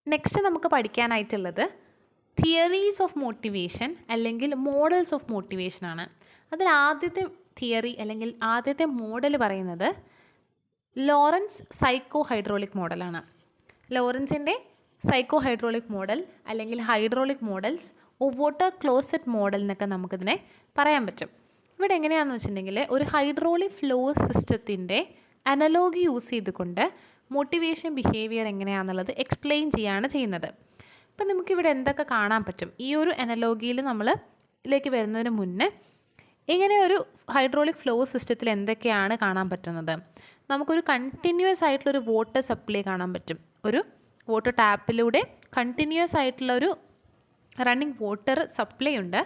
Next നമുക്ക് പഠിക്കാനായിട്ടുള്ളത് theories of motivation അല്ലെങ്കിൽ models of motivation ആണ്. അതിൽ ആദ്യത്തെ തിയറി അല്ലെങ്കിൽ ആദ്യത്തെ മോഡൽ പറയുന്നത് ലോറൻസ് സൈക്കോ ഹൈഡ്രോളിക് മോഡലാണ്. ലോറൻസിൻ്റെ സൈക്കോ ഹൈഡ്രോളിക് മോഡൽ അല്ലെങ്കിൽ hydraulic models water closet model എന്നൊക്കെ നമുക്കിതിനെ പറയാൻ പറ്റും. ഇവിടെ എങ്ങനെയാണെന്ന് വെച്ചിട്ടുണ്ടെങ്കിൽ ഒരു ഹൈഡ്രോളിക് ഫ്ലോ സിസ്റ്റത്തിൻ്റെ അനലോഗി യൂസ് ചെയ്തുകൊണ്ട് മോട്ടിവേഷൻ ബിഹേവിയർ എങ്ങനെയാണെന്നുള്ളത് എക്സ്പ്ലെയിൻ ചെയ്യുകയാണ് ചെയ്യുന്നത്. അപ്പം നമുക്കിവിടെ എന്തൊക്കെ കാണാൻ പറ്റും? ഈ ഒരു അനലോഗിയിൽ നമ്മൾ ഇതിലേക്ക് വരുന്നതിന് മുന്നേ ഇങ്ങനെ ഒരു ഹൈഡ്രോളിക് ഫ്ലോ സിസ്റ്റത്തിൽ എന്തൊക്കെയാണ് കാണാൻ പറ്റുന്നത്? നമുക്കൊരു കണ്ടിന്യൂസ് ആയിട്ടുള്ളൊരു വാട്ടർ സപ്ലൈ കാണാൻ പറ്റും. ഒരു വാട്ടർ ടാപ്പിലൂടെ കണ്ടിന്യൂസ് ആയിട്ടുള്ളൊരു റണ്ണിങ് വാട്ടർ സപ്ലൈ ഉണ്ട്.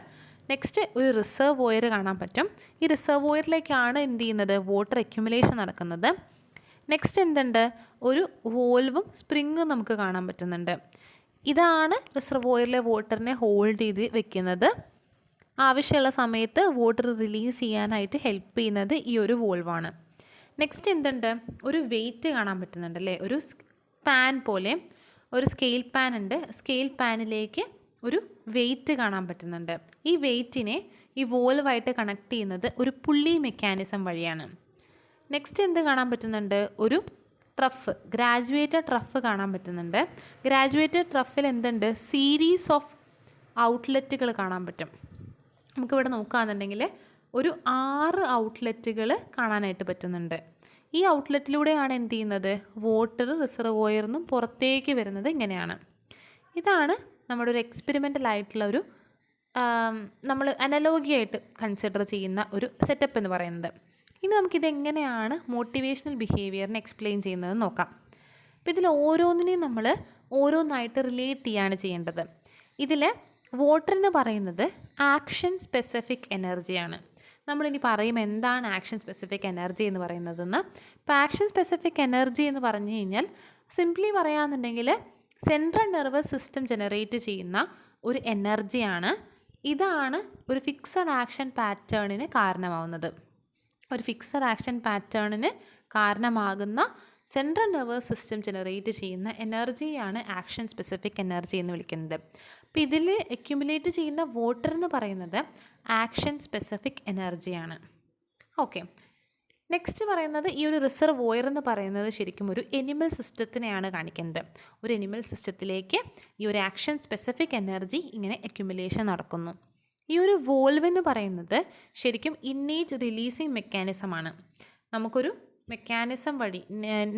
നെക്സ്റ്റ് ഒരു റിസർവോയർ കാണാൻ പറ്റും. ഈ റിസർവോയറിലേക്കാണ് എന്ത് ചെയ്യുന്നത്? വാട്ടർ അക്യുമുലേഷൻ നടക്കുന്നത്. നെക്സ്റ്റ് എന്തുണ്ട്? ഒരു വോൾവും സ്പ്രിങ്ങും നമുക്ക് കാണാൻ പറ്റുന്നുണ്ട്. ഇതാണ് റിസർവോയറിലെ വാട്ടറിനെ ഹോൾഡ് ചെയ്ത് വെക്കുന്നത്. ആവശ്യമുള്ള സമയത്ത് വാട്ടർ റിലീസ് ചെയ്യാനായിട്ട് ഹെൽപ്പ് ചെയ്യുന്നത് ഈ ഒരു വോൾവാണ്. നെക്സ്റ്റ് എന്തുണ്ട്? ഒരു വെയിറ്റ് കാണാൻ പറ്റുന്നുണ്ട് അല്ലേ? ഒരു പാൻ പോലെ ഒരു സ്കെയിൽ പാൻ ഉണ്ട്. സ്കെയിൽ പാനിലേക്ക് ഒരു വെയിറ്റ് കാണാൻ പറ്റുന്നുണ്ട്. ഈ വെയിറ്റിനെ ഈ വോൾവായിട്ട് കണക്ട് ചെയ്യുന്നത് ഒരു പുള്ളി മെക്കാനിസം വഴിയാണ്. നെക്സ്റ്റ് എന്ത് കാണാൻ പറ്റുന്നുണ്ട്? ഒരു ട്രഫ്, ഗ്രാജുവേറ്റഡ് ട്രഫ് കാണാൻ പറ്റുന്നുണ്ട്. ഗ്രാജുവേറ്റഡ് ട്രഫിൽ എന്തുണ്ട്? സീരീസ് ഓഫ് ഔട്ട്ലെറ്റുകൾ കാണാൻ പറ്റും. നമുക്കിവിടെ നോക്കുകയാണെന്നുണ്ടെങ്കിൽ ഒരു 6 ഔട്ട്ലെറ്റുകൾ കാണാനായിട്ട് പറ്റുന്നുണ്ട്. ഈ ഔട്ട്ലെറ്റിലൂടെയാണ് എന്ത് ചെയ്യുന്നത്? വാട്ടർ റിസർവോയറിൽ നിന്നും പുറത്തേക്ക് വരുന്നത് ഇങ്ങനെയാണ്. ഇതാണ് നമ്മുടെ ഒരു എക്സ്പെരിമെൻ്റൽ ആയിട്ടുള്ള ഒരു നമ്മൾ അനലോഗിയായിട്ട് കൺസിഡർ ചെയ്യുന്ന ഒരു സെറ്റപ്പ് എന്ന് പറയുന്നത്. ഇനി നമുക്കിതെങ്ങനെയാണ് മോട്ടിവേഷണൽ ബിഹേവിയറിനെ എക്സ്പ്ലെയിൻ ചെയ്യുന്നത് നോക്കാം. അപ്പോൾ ഇതിൽ ഓരോന്നിനെയും നമ്മൾ ഓരോന്നായിട്ട് റിലേറ്റ് ചെയ്യാണ് ചെയ്യേണ്ടത്. ഇതിൽ വാട്ടർ എന്ന് പറയുന്നത് ആക്ഷൻ സ്പെസിഫിക് എനർജിയാണ്. നമ്മളിനി പറയും എന്താണ് ആക്ഷൻ സ്പെസിഫിക് എനർജി എന്ന് പറയുന്നതെന്ന്. ഇപ്പോൾ ആക്ഷൻ സ്പെസിഫിക് എനർജി എന്ന് പറഞ്ഞു കഴിഞ്ഞാൽ സിംപ്ലി പറയുകയാണെന്നുണ്ടെങ്കിൽ സെൻട്രൽ നെർവസ് സിസ്റ്റം ജനറേറ്റ് ചെയ്യുന്ന ഒരു എനർജിയാണ്. ഇതാണ് ഒരു ഫിക്സഡ് ആക്ഷൻ പാറ്റേണിന് കാരണമാവുന്നത്. ഒരു ഫിക്സഡ് ആക്ഷൻ പാറ്റേണിന് കാരണമാകുന്ന സെൻട്രൽ നെർവസ് സിസ്റ്റം ജനറേറ്റ് ചെയ്യുന്ന എനർജിയാണ് ആക്ഷൻ സ്പെസിഫിക് എനർജി എന്ന് വിളിക്കുന്നത്. അപ്പോൾ ഇതിൽ അക്യുമുലേറ്റ് ചെയ്യുന്ന വാട്ടർ എന്ന് പറയുന്നത് ആക്ഷൻ സ്പെസിഫിക് എനർജിയാണ്. ഓക്കെ, നെക്സ്റ്റ് പറയുന്നത് ഈ ഒരു റിസർവോയർ എന്ന് പറയുന്നത് ശരിക്കും ഒരു എനിമൽ സിസ്റ്റത്തിനെയാണ് കാണിക്കുന്നത്. ഒരു എനിമൽ സിസ്റ്റത്തിലേക്ക് ഈ ഒരു ആക്ഷൻ സ്പെസിഫിക് എനർജി ഇങ്ങനെ അക്യുമുലേഷൻ നടക്കുന്നു. ഈ ഒരു വോൾവ് എന്ന് പറയുന്നത് ശരിക്കും ഇന്നേറ്റ് റിലീസിങ് മെക്കാനിസമാണ്. നമുക്കൊരു മെക്കാനിസം വഴി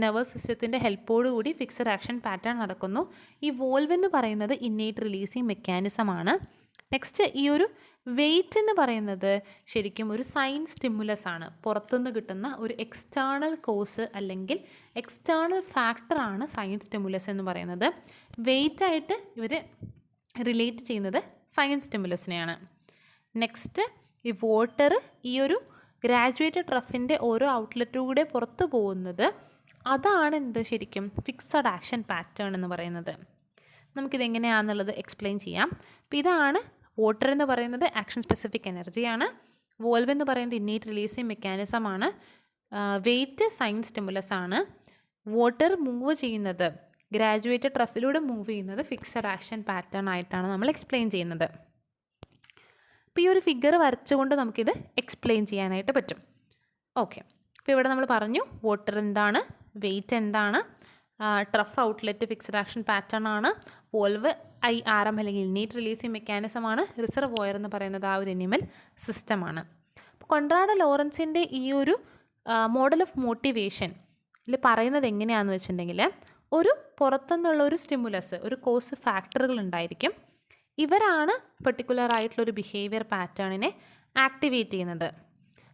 നെർവസ് സിസ്റ്റത്തിൻ്റെ ഹെൽപ്പോടുകൂടി ഫിക്സഡ് ആക്ഷൻ പാറ്റേൺ നടക്കുന്നു. ഈ വോൾവ് എന്ന് പറയുന്നത് ഇന്നേറ്റ് റിലീസിങ് മെക്കാനിസമാണ്. നെക്സ്റ്റ് ഈ ഒരു വെയിറ്റ് എന്ന് പറയുന്നത് ശരിക്കും ഒരു സൈൻ സ്റ്റിമുലസ് ആണ്. പുറത്തുനിന്ന് കിട്ടുന്ന ഒരു എക്സ്റ്റേണൽ കോസ് അല്ലെങ്കിൽ എക്സ്റ്റേണൽ ഫാക്ടറാണ് സൈൻ സ്റ്റിമുലസ് എന്ന് പറയുന്നത്. വെയിറ്റായിട്ട് ഇവർ റിലേറ്റ് ചെയ്യുന്നത് സൈൻ സ്റ്റിമുലസിനെയാണ്. നെക്സ്റ്റ് ഈ വാട്ടർ ഈ ഒരു ഗ്രാജുവേറ്റഡ് ട്രഫിൻ്റെ ഓരോ ഔട്ട്ലെറ്റിലൂടെ പുറത്തു പോകുന്നത്, അതാണ് എന്ത് ശരിക്കും ഫിക്സഡ് ആക്ഷൻ പാറ്റേൺ എന്ന് പറയുന്നത്. നമുക്കിതെങ്ങനെയാണെന്നുള്ളത് എക്സ്പ്ലെയിൻ ചെയ്യാം. അപ്പോൾ ഇതാണ് വാട്ടർ എന്ന് പറയുന്നത് ആക്ഷൻ സ്പെസിഫിക് എനർജിയാണ്. വോൾവ് എന്ന് പറയുന്നത് ഇന്നേറ്റ് റിലീസിങ് മെക്കാനിസമാണ്. വെയിറ്റ് സൈൻ സ്റ്റിമുലസ് ആണ്. വാട്ടർ മൂവ് ചെയ്യുന്നത് ഗ്രാജുവേറ്റഡ് ട്രഫിലൂടെ മൂവ് ചെയ്യുന്നത് ഫിക്സഡ് ആക്ഷൻ പാറ്റേൺ ആയിട്ടാണ് നമ്മൾ എക്സ്പ്ലെയിൻ ചെയ്യുന്നത്. അപ്പോൾ ഈ ഒരു ഫിഗർ വരച്ചുകൊണ്ട് നമുക്കിത് എക്സ്പ്ലെയിൻ ചെയ്യാനായിട്ട് പറ്റും. ഓക്കെ, അപ്പോൾ ഇവിടെ നമ്മൾ പറഞ്ഞു വാട്ടർ എന്താണ്, വെയിറ്റ് എന്താണ്, trough outlet fixed action pattern ആണ്, വോൾവ് IRM അല്ലെങ്കിൽ ഇന്നേറ്റ് റിലീസിങ് മെക്കാനിസമാണ്, റിസർവോയർ എന്ന് പറയുന്നത് ആ ഒരു എനിമൽ സിസ്റ്റമാണ്. അപ്പോൾ കൊൺറാഡ് ലോറൻസിൻ്റെ ഈ ഒരു മോഡൽ ഓഫ് മോട്ടിവേഷൻ ഇതിൽ പറയുന്നത് എങ്ങനെയാണെന്ന് വെച്ചിട്ടുണ്ടെങ്കിൽ ഒരു പുറത്തുനിന്നുള്ള ഒരു സ്റ്റിമുലസ്, ഒരു കോസ് ഫാക്ടറുകൾ ഉണ്ടായിരിക്കും. ഇവരാണ് പെർട്ടിക്കുലർ ആയിട്ടുള്ളൊരു ബിഹേവിയർ പാറ്റേണിനെ ആക്ടിവേറ്റ് ചെയ്യുന്നത്.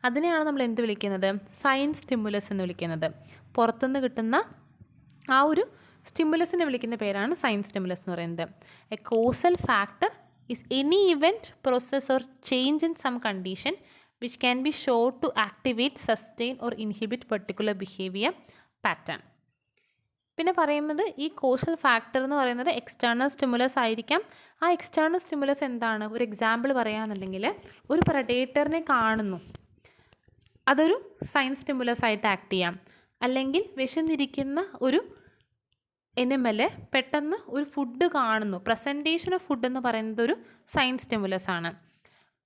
അതിനെയാണ് നമ്മൾ എന്ത് വിളിക്കുന്നത്? സൈൻ സ്റ്റിമുലസ് എന്ന് വിളിക്കുന്നത്. പുറത്തുനിന്ന് കിട്ടുന്ന ആ ഒരു സ്റ്റിമുലസിനെ വിളിക്കുന്ന പേരാണ് സൈൻ സ്റ്റിമുലസ് എന്ന് പറയുന്നത്. A causal factor is any event, process or change in some condition which can be show to activate, sustain or inhibit particular behaviour pattern. പിന്നെ പറയുന്നത് ഈ കോസൽ ഫാക്ടർ എന്ന് പറയുന്നത് എക്സ്റ്റേണൽ സ്റ്റിമുലസ് ആയിരിക്കാം. ആ എക്സ്റ്റേണൽ സ്റ്റിമുലസ് എന്താണ്? ഒരു എക്സാമ്പിൾ പറയുകയാണെന്നുണ്ടെങ്കിൽ ഒരു പ്രഡേറ്ററിനെ കാണുന്നു, അതൊരു സൈൻ സ്റ്റിമുലസ് ആയിട്ട് ആക്ട് ചെയ്യാം. അല്ലെങ്കിൽ വിശന്നിരിക്കുന്ന ഒരു എനിമല് പെട്ടെന്ന് ഒരു ഫുഡ് കാണുന്നു. പ്രസൻറ്റേഷൻ ഓഫ് ഫുഡ് എന്ന് പറയുന്നത് ഒരു സൈൻ സ്റ്റിമുലസ് ആണ്.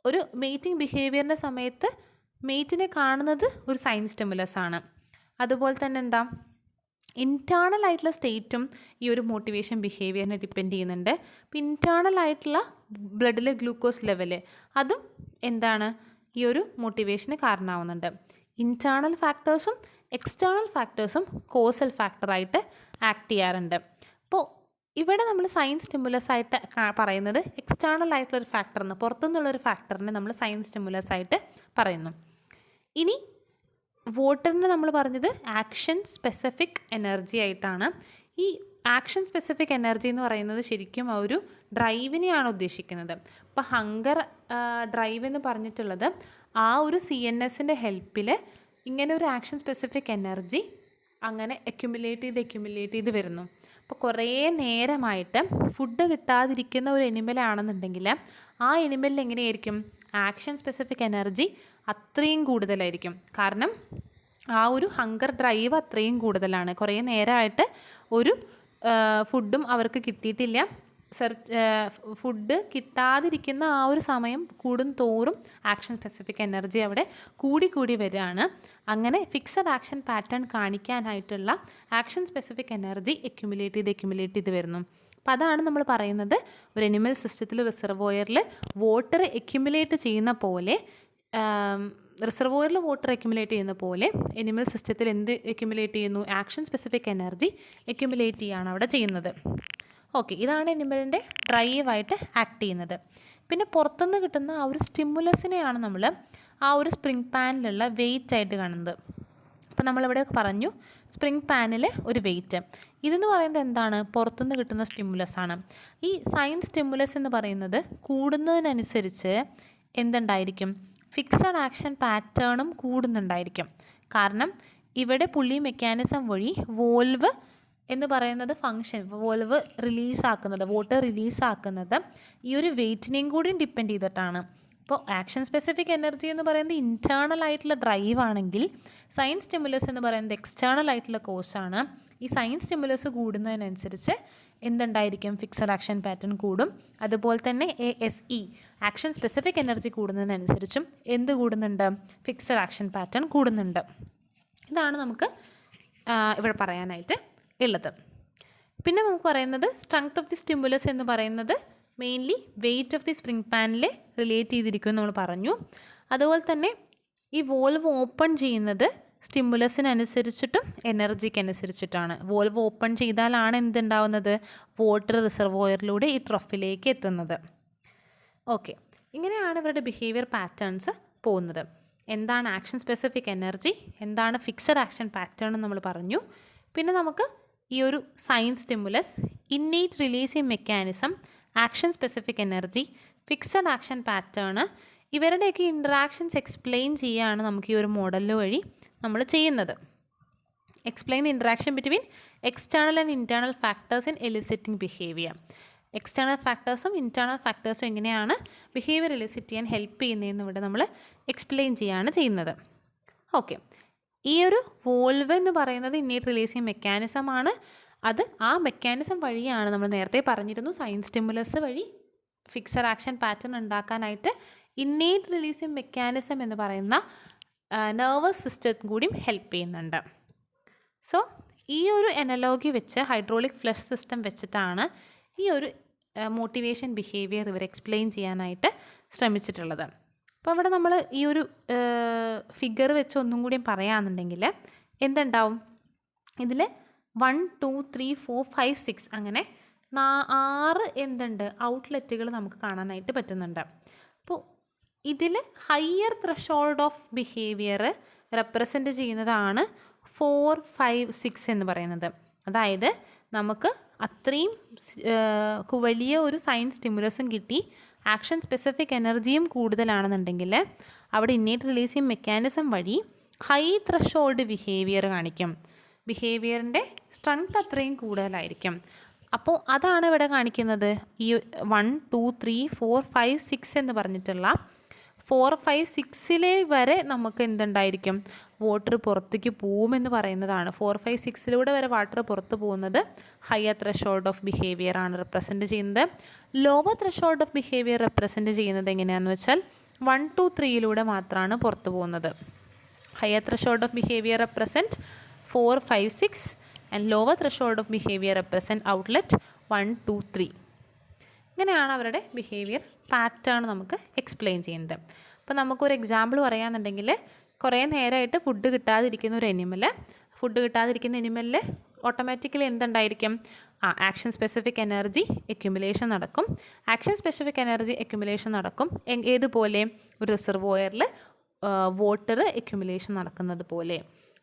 ഒരു മേറ്റിംഗ് ബിഹേവിയറിൻ്റെ സമയത്ത് മേറ്റിനെ കാണുന്നത് ഒരു സൈൻ സ്റ്റിമുലസ് ആണ്. അതുപോലെ തന്നെ എന്താ, ഇൻറ്റേർണൽ ആയിട്ടുള്ള സ്റ്റേറ്റും ഈ ഒരു മോട്ടിവേഷൻ ബിഹേവിയറിനെ ഡിപ്പെൻഡ് ചെയ്യുന്നുണ്ട്. അപ്പോൾ ഇൻറ്റേർണൽ ആയിട്ടുള്ള ബ്ലഡിലെ ഗ്ലൂക്കോസ് ലെവല് അതും എന്താണ് ഈ ഒരു മോട്ടിവേഷന് കാരണമാവുന്നുണ്ട്. ഇൻറ്റേർണൽ ഫാക്ടേഴ്സും എക്സ്റ്റേർണൽ ഫാക്ടേഴ്സും കോസൽ ഫാക്ടറായിട്ട് ആക്ട് ചെയ്യാറുണ്ട്. അപ്പോൾ ഇവിടെ നമ്മൾ സൈൻ സ്റ്റിമുലസ് ആയിട്ട് പറയുന്നത് എക്സ്റ്റേർണൽ ആയിട്ടുള്ളൊരു ഫാക്ടറിന്, പുറത്തുനിന്നുള്ളൊരു ഫാക്ടറിനെ നമ്മൾ സൈൻ സ്റ്റിമുലസ് ആയിട്ട് പറയുന്നു. ഇനി വാട്ടറിന് നമ്മൾ പറഞ്ഞത് ആക്ഷൻ സ്പെസിഫിക് എനർജി ആയിട്ടാണ്. ഈ ആക്ഷൻ സ്പെസിഫിക് എനർജി എന്ന് പറയുന്നത് ശരിക്കും ആ ഒരു ഡ്രൈവിനെയാണ് ഉദ്ദേശിക്കുന്നത്. അപ്പോൾ ഹങ്കർ ഡ്രൈവ് എന്ന് പറഞ്ഞിട്ടുള്ളത് ആ ഒരു CNSൻ്റെ ഹെൽപ്പിൽ ഇങ്ങനെ ഒരു ആക്ഷൻ സ്പെസിഫിക് എനർജി അങ്ങനെ അക്യുമുലേറ്റ് ചെയ്ത് വരുന്നു. അപ്പോൾ കുറേ നേരമായിട്ട് ഫുഡ് കിട്ടാതിരിക്കുന്ന ഒരു എനിമലാണെന്നുണ്ടെങ്കിൽ ആ എനിമലിൽ എങ്ങനെയായിരിക്കും ആക്ഷൻ സ്പെസിഫിക് എനർജി അത്രയും കൂടുതലായിരിക്കും. കാരണം ആ ഒരു ഹങ്കർ ഡ്രൈവ് അത്രയും കൂടുതലാണ്. കുറേ നേരമായിട്ട് ഒരു ഫുഡും അവർക്ക് കിട്ടിയിട്ടില്ല. ഫുഡ് കിട്ടാതിരിക്കുന്ന ആ ഒരു സമയം കൂടും തോറും ആക്ഷൻ സ്പെസിഫിക് എനർജി അവിടെ കൂടി വരികയാണ്. അങ്ങനെ ഫിക്സഡ് ആക്ഷൻ പാറ്റേൺ കാണിക്കാനായിട്ടുള്ള ആക്ഷൻ സ്പെസിഫിക് എനർജി അക്യുമുലേറ്റ് ചെയ്ത് വരുന്നു. അപ്പോൾ അതാണ് നമ്മൾ പറയുന്നത് ഒരു എനിമൽ സിസ്റ്റത്തിൽ റിസർവോയറിൽ വാട്ടർ അക്യുമുലേറ്റ് ചെയ്യുന്ന പോലെ, റിസർവോയറിൽ വാട്ടർ അക്യുമുലേറ്റ് ചെയ്യുന്ന പോലെ എനിമൽ സിസ്റ്റത്തിൽ എന്ത് അക്യുമുലേറ്റ് ചെയ്യുന്നു, ആക്ഷൻ സ്പെസിഫിക് എനർജി അക്യുമുലേറ്റ് ചെയ്യുകയാണ് അവിടെ ചെയ്യുന്നത്. ഓക്കെ, ഇതാണ് എനിമലിൻ്റെ ഡ്രൈവായിട്ട് ആക്ട് ചെയ്യുന്നത്. പിന്നെ പുറത്തുനിന്ന് കിട്ടുന്ന ആ ഒരു സ്റ്റിമുലസിനെയാണ് നമ്മൾ ആ ഒരു സ്പ്രിംഗ് പാനിലുള്ള വെയിറ്റ് ആയിട്ട് കാണുന്നത്. അപ്പോൾ നമ്മളിവിടെ പറഞ്ഞു സ്പ്രിംഗ് പാനിൽ ഒരു വെയിറ്റ്, ഇതെന്ന് പറയുന്നത് എന്താണ്, പുറത്തുനിന്ന് കിട്ടുന്ന സ്റ്റിമുലസ് ആണ്. ഈ സൈൻ സ്റ്റിമുലസ് എന്ന് പറയുന്നത് കൂടുന്നതിനനുസരിച്ച് എന്തുണ്ടായിരിക്കും, ഫിക്സഡ് ആക്ഷൻ പാറ്റേണും കൂടുന്നുണ്ടായിരിക്കും. കാരണം ഇവിടെ പുള്ളി മെക്കാനിസം വഴി വോൾവ് എന്ന് പറയുന്നത് ഫങ്ഷൻ, വോൾവ് റിലീസാക്കുന്നത്, വാട്ടർ റിലീസാക്കുന്നത് ഈ ഒരു വെയിറ്റിനെയും കൂടി ഡിപ്പെൻഡ് ചെയ്തിട്ടാണ്. അപ്പോൾ ആക്ഷൻ സ്പെസിഫിക് എനർജി എന്ന് പറയുന്നത് ഇൻറ്റേർണൽ ആയിട്ടുള്ള ഡ്രൈവ് ആണെങ്കിൽ സൈൻ സ്റ്റിമുലസ് എന്ന് പറയുന്നത് എക്സ്റ്റേർണൽ ആയിട്ടുള്ള കോസാണ്. ഈ സൈൻ സ്റ്റിമുലസ് കൂടുന്നതിനനുസരിച്ച് എന്തുണ്ടായിരിക്കും, ഫിക്സഡ് ആക്ഷൻ പാറ്റേൺ കൂടും. അതുപോലെ തന്നെ ASE ആക്ഷൻ സ്പെസിഫിക് എനർജി കൂടുന്നതിനനുസരിച്ചും എന്ത് കൂടുന്നുണ്ട്, ഫിക്സഡ് ആക്ഷൻ പാറ്റേൺ കൂടുന്നുണ്ട്. ഇതാണ് നമുക്ക് ഇവിടെ പറയാനായിട്ട് ഉള്ളത്. പിന്നെ നമുക്ക് പറയുന്നത് സ്ട്രെങ്ത് ഓഫ് ദി സ്റ്റിമുലസ് എന്ന് പറയുന്നത് mainly weight of the spring പാനിൽ റിലേറ്റ് ചെയ്തിരിക്കും നമ്മൾ പറഞ്ഞു. അതുപോലെ തന്നെ ഈ വോൾവ് ഓപ്പൺ ചെയ്യുന്നത് സ്റ്റിമുലസിനനുസരിച്ചിട്ടും എനർജിക്ക് അനുസരിച്ചിട്ടാണ്. വോൾവ് ഓപ്പൺ ചെയ്താലാണ് എന്തുണ്ടാവുന്നത്, വാട്ടർ റിസർവോയറിലൂടെ ഈ ട്രഫിലേക്ക് എത്തുന്നത്. ഓക്കെ, ഇങ്ങനെയാണ് ഇവരുടെ ബിഹേവിയർ പാറ്റേൺസ് പോകുന്നത്. എന്താണ് ആക്ഷൻ സ്പെസിഫിക് എനർജി, എന്താണ് ഫിക്സഡ് ആക്ഷൻ പാറ്റേൺ എന്ന് നമ്മൾ പറഞ്ഞു. പിന്നെ നമുക്ക് ഈ ഒരു sign stimulus, innate releasing mechanism, action specific energy, fixed action pattern, ഇവരുടെയൊക്കെ ഇൻട്രാക്ഷൻസ് എക്സ്പ്ലെയിൻ ചെയ്യുകയാണ് നമുക്ക് ഈ ഒരു മോഡൽ വഴി നമ്മൾ ചെയ്യുന്നത്. Explain the interaction between external and internal factors in eliciting behaviour. External ഫാക്ടേഴ്സും ഇൻറ്റേർണൽ ഫാക്ടേഴ്സും എങ്ങനെയാണ് ബിഹേവിയർ എലിസിറ്റ് ചെയ്യാൻ ഹെൽപ്പ് ചെയ്യുന്നതെന്ന് ഇവിടെ നമ്മൾ എക്സ്പ്ലെയിൻ ചെയ്യുകയാണ് ചെയ്യുന്നത്. ഓക്കെ, ഈ ഒരു വോൾവ് എന്ന് പറയുന്നത് ഇന്നേറ്റ് റിലീസിങ് മെക്കാനിസമാണ്. അത് ആ മെക്കാനിസം വഴിയാണ് നമ്മൾ നേരത്തെ പറഞ്ഞിരുന്നു സൈൻ സ്റ്റിമുലസ് വഴി ഫിക്സഡ് ആക്ഷൻ പാറ്റേൺ ഉണ്ടാക്കാനായിട്ട് ഇന്നേറ്റ് റിലീസിങ് മെക്കാനിസം എന്ന് പറയുന്ന നെർവസ് സിസ്റ്റം കൂടിയും ഹെൽപ്പ് ചെയ്യുന്നുണ്ട്. സോ ഈ ഒരു എനലോഗി വെച്ച് ഹൈഡ്രോളിക് ഫ്ലഷ് സിസ്റ്റം വെച്ചിട്ടാണ് ഈ ഒരു മോട്ടിവേഷൻ ബിഹേവിയർ ഇവർ എക്സ്പ്ലെയിൻ ചെയ്യാനായിട്ട് ശ്രമിച്ചിട്ടുള്ളത്. അപ്പോൾ ഇവിടെ നമ്മൾ ഈ ഒരു ഫിഗർ വെച്ച് ഒന്നും കൂടി പറയുകയാണെന്നുണ്ടെങ്കിൽ എന്തുണ്ടാവും, ഇതിൽ 1 2 3 4 5 6 അങ്ങനെ 6 എന്തുണ്ട് ഔട്ട്ലെറ്റുകൾ നമുക്ക് കാണാനായിട്ട് പറ്റുന്നുണ്ട്. അപ്പോൾ ഇതിൽ higher threshold of behaviour represent ചെയ്യുന്നതാണ് 4 5 6 എന്ന് പറയുന്നത്. അതായത് നമുക്ക് അത്രയും വലിയ ഒരു സൈൻ സ്റ്റിമുലസും കിട്ടി, ആക്ഷൻ സ്പെസിഫിക് എനർജിയും കൂടുതലാണെന്നുണ്ടെങ്കിൽ അവിടെ ഇന്നേറ്റ് റിലീസിങ് മെക്കാനിസം വഴി ഹൈ ത്രഷോൾഡ് ബിഹേവിയർ കാണിക്കും. ബിഹേവിയറിൻ്റെ സ്ട്രെങ്ത് അത്രയും കൂടുതലായിരിക്കും. അപ്പോൾ അതാണ് ഇവിടെ കാണിക്കുന്നത്. ഈ 1 2 3 4 5 6 എന്ന് പറഞ്ഞിട്ടുള്ള 4 5 6 വരെ നമുക്ക് എന്തുണ്ടായിരിക്കും, വാട്ടർ പുറത്തേക്ക് പോകുമെന്ന് പറയുന്നതാണ്. 4, 5, 6 വരെ വാട്ടർ പുറത്ത് പോകുന്നത് ഹയർ ത്രഷോൾഡ് ഓഫ് ബിഹേവിയർ ആണ് റെപ്രസെൻറ്റ് ചെയ്യുന്നത്. Lower threshold of behaviour represent ചെയ്യുന്നത് എങ്ങനെയാണെന്ന് വെച്ചാൽ 1, 2, 3 മാത്രമാണ് പുറത്ത് പോകുന്നത്. Higher threshold of behaviour represent 4, 5, 6 and lower threshold of behaviour represent outlet 1, 2, 3. ഇങ്ങനെയാണ് അവരുടെ ബിഹേവിയർ പാറ്റേൺ നമുക്ക് എക്സ്പ്ലെയിൻ ചെയ്യുന്നത്. അപ്പോൾ നമുക്കൊരു എക്സാമ്പിൾ പറയാമെന്നുണ്ടെങ്കിൽ, കുറേ നേരമായിട്ട് ഫുഡ് കിട്ടാതിരിക്കുന്ന ഒരു എനിമലിൽ ഓട്ടോമാറ്റിക്കലി എന്തുണ്ടായിരിക്കും? ആക്ഷൻ സ്പെസിഫിക് എനർജി അക്യുമുലേഷൻ നടക്കും. ആക്ഷൻ സ്പെസിഫിക് എനർജി അക്യുമുലേഷൻ നടക്കും ഏതുപോലെ? ഒരു റിസർവോയറിൽ വാട്ടർ അക്യുമുലേഷൻ നടക്കുന്നത് പോലെ.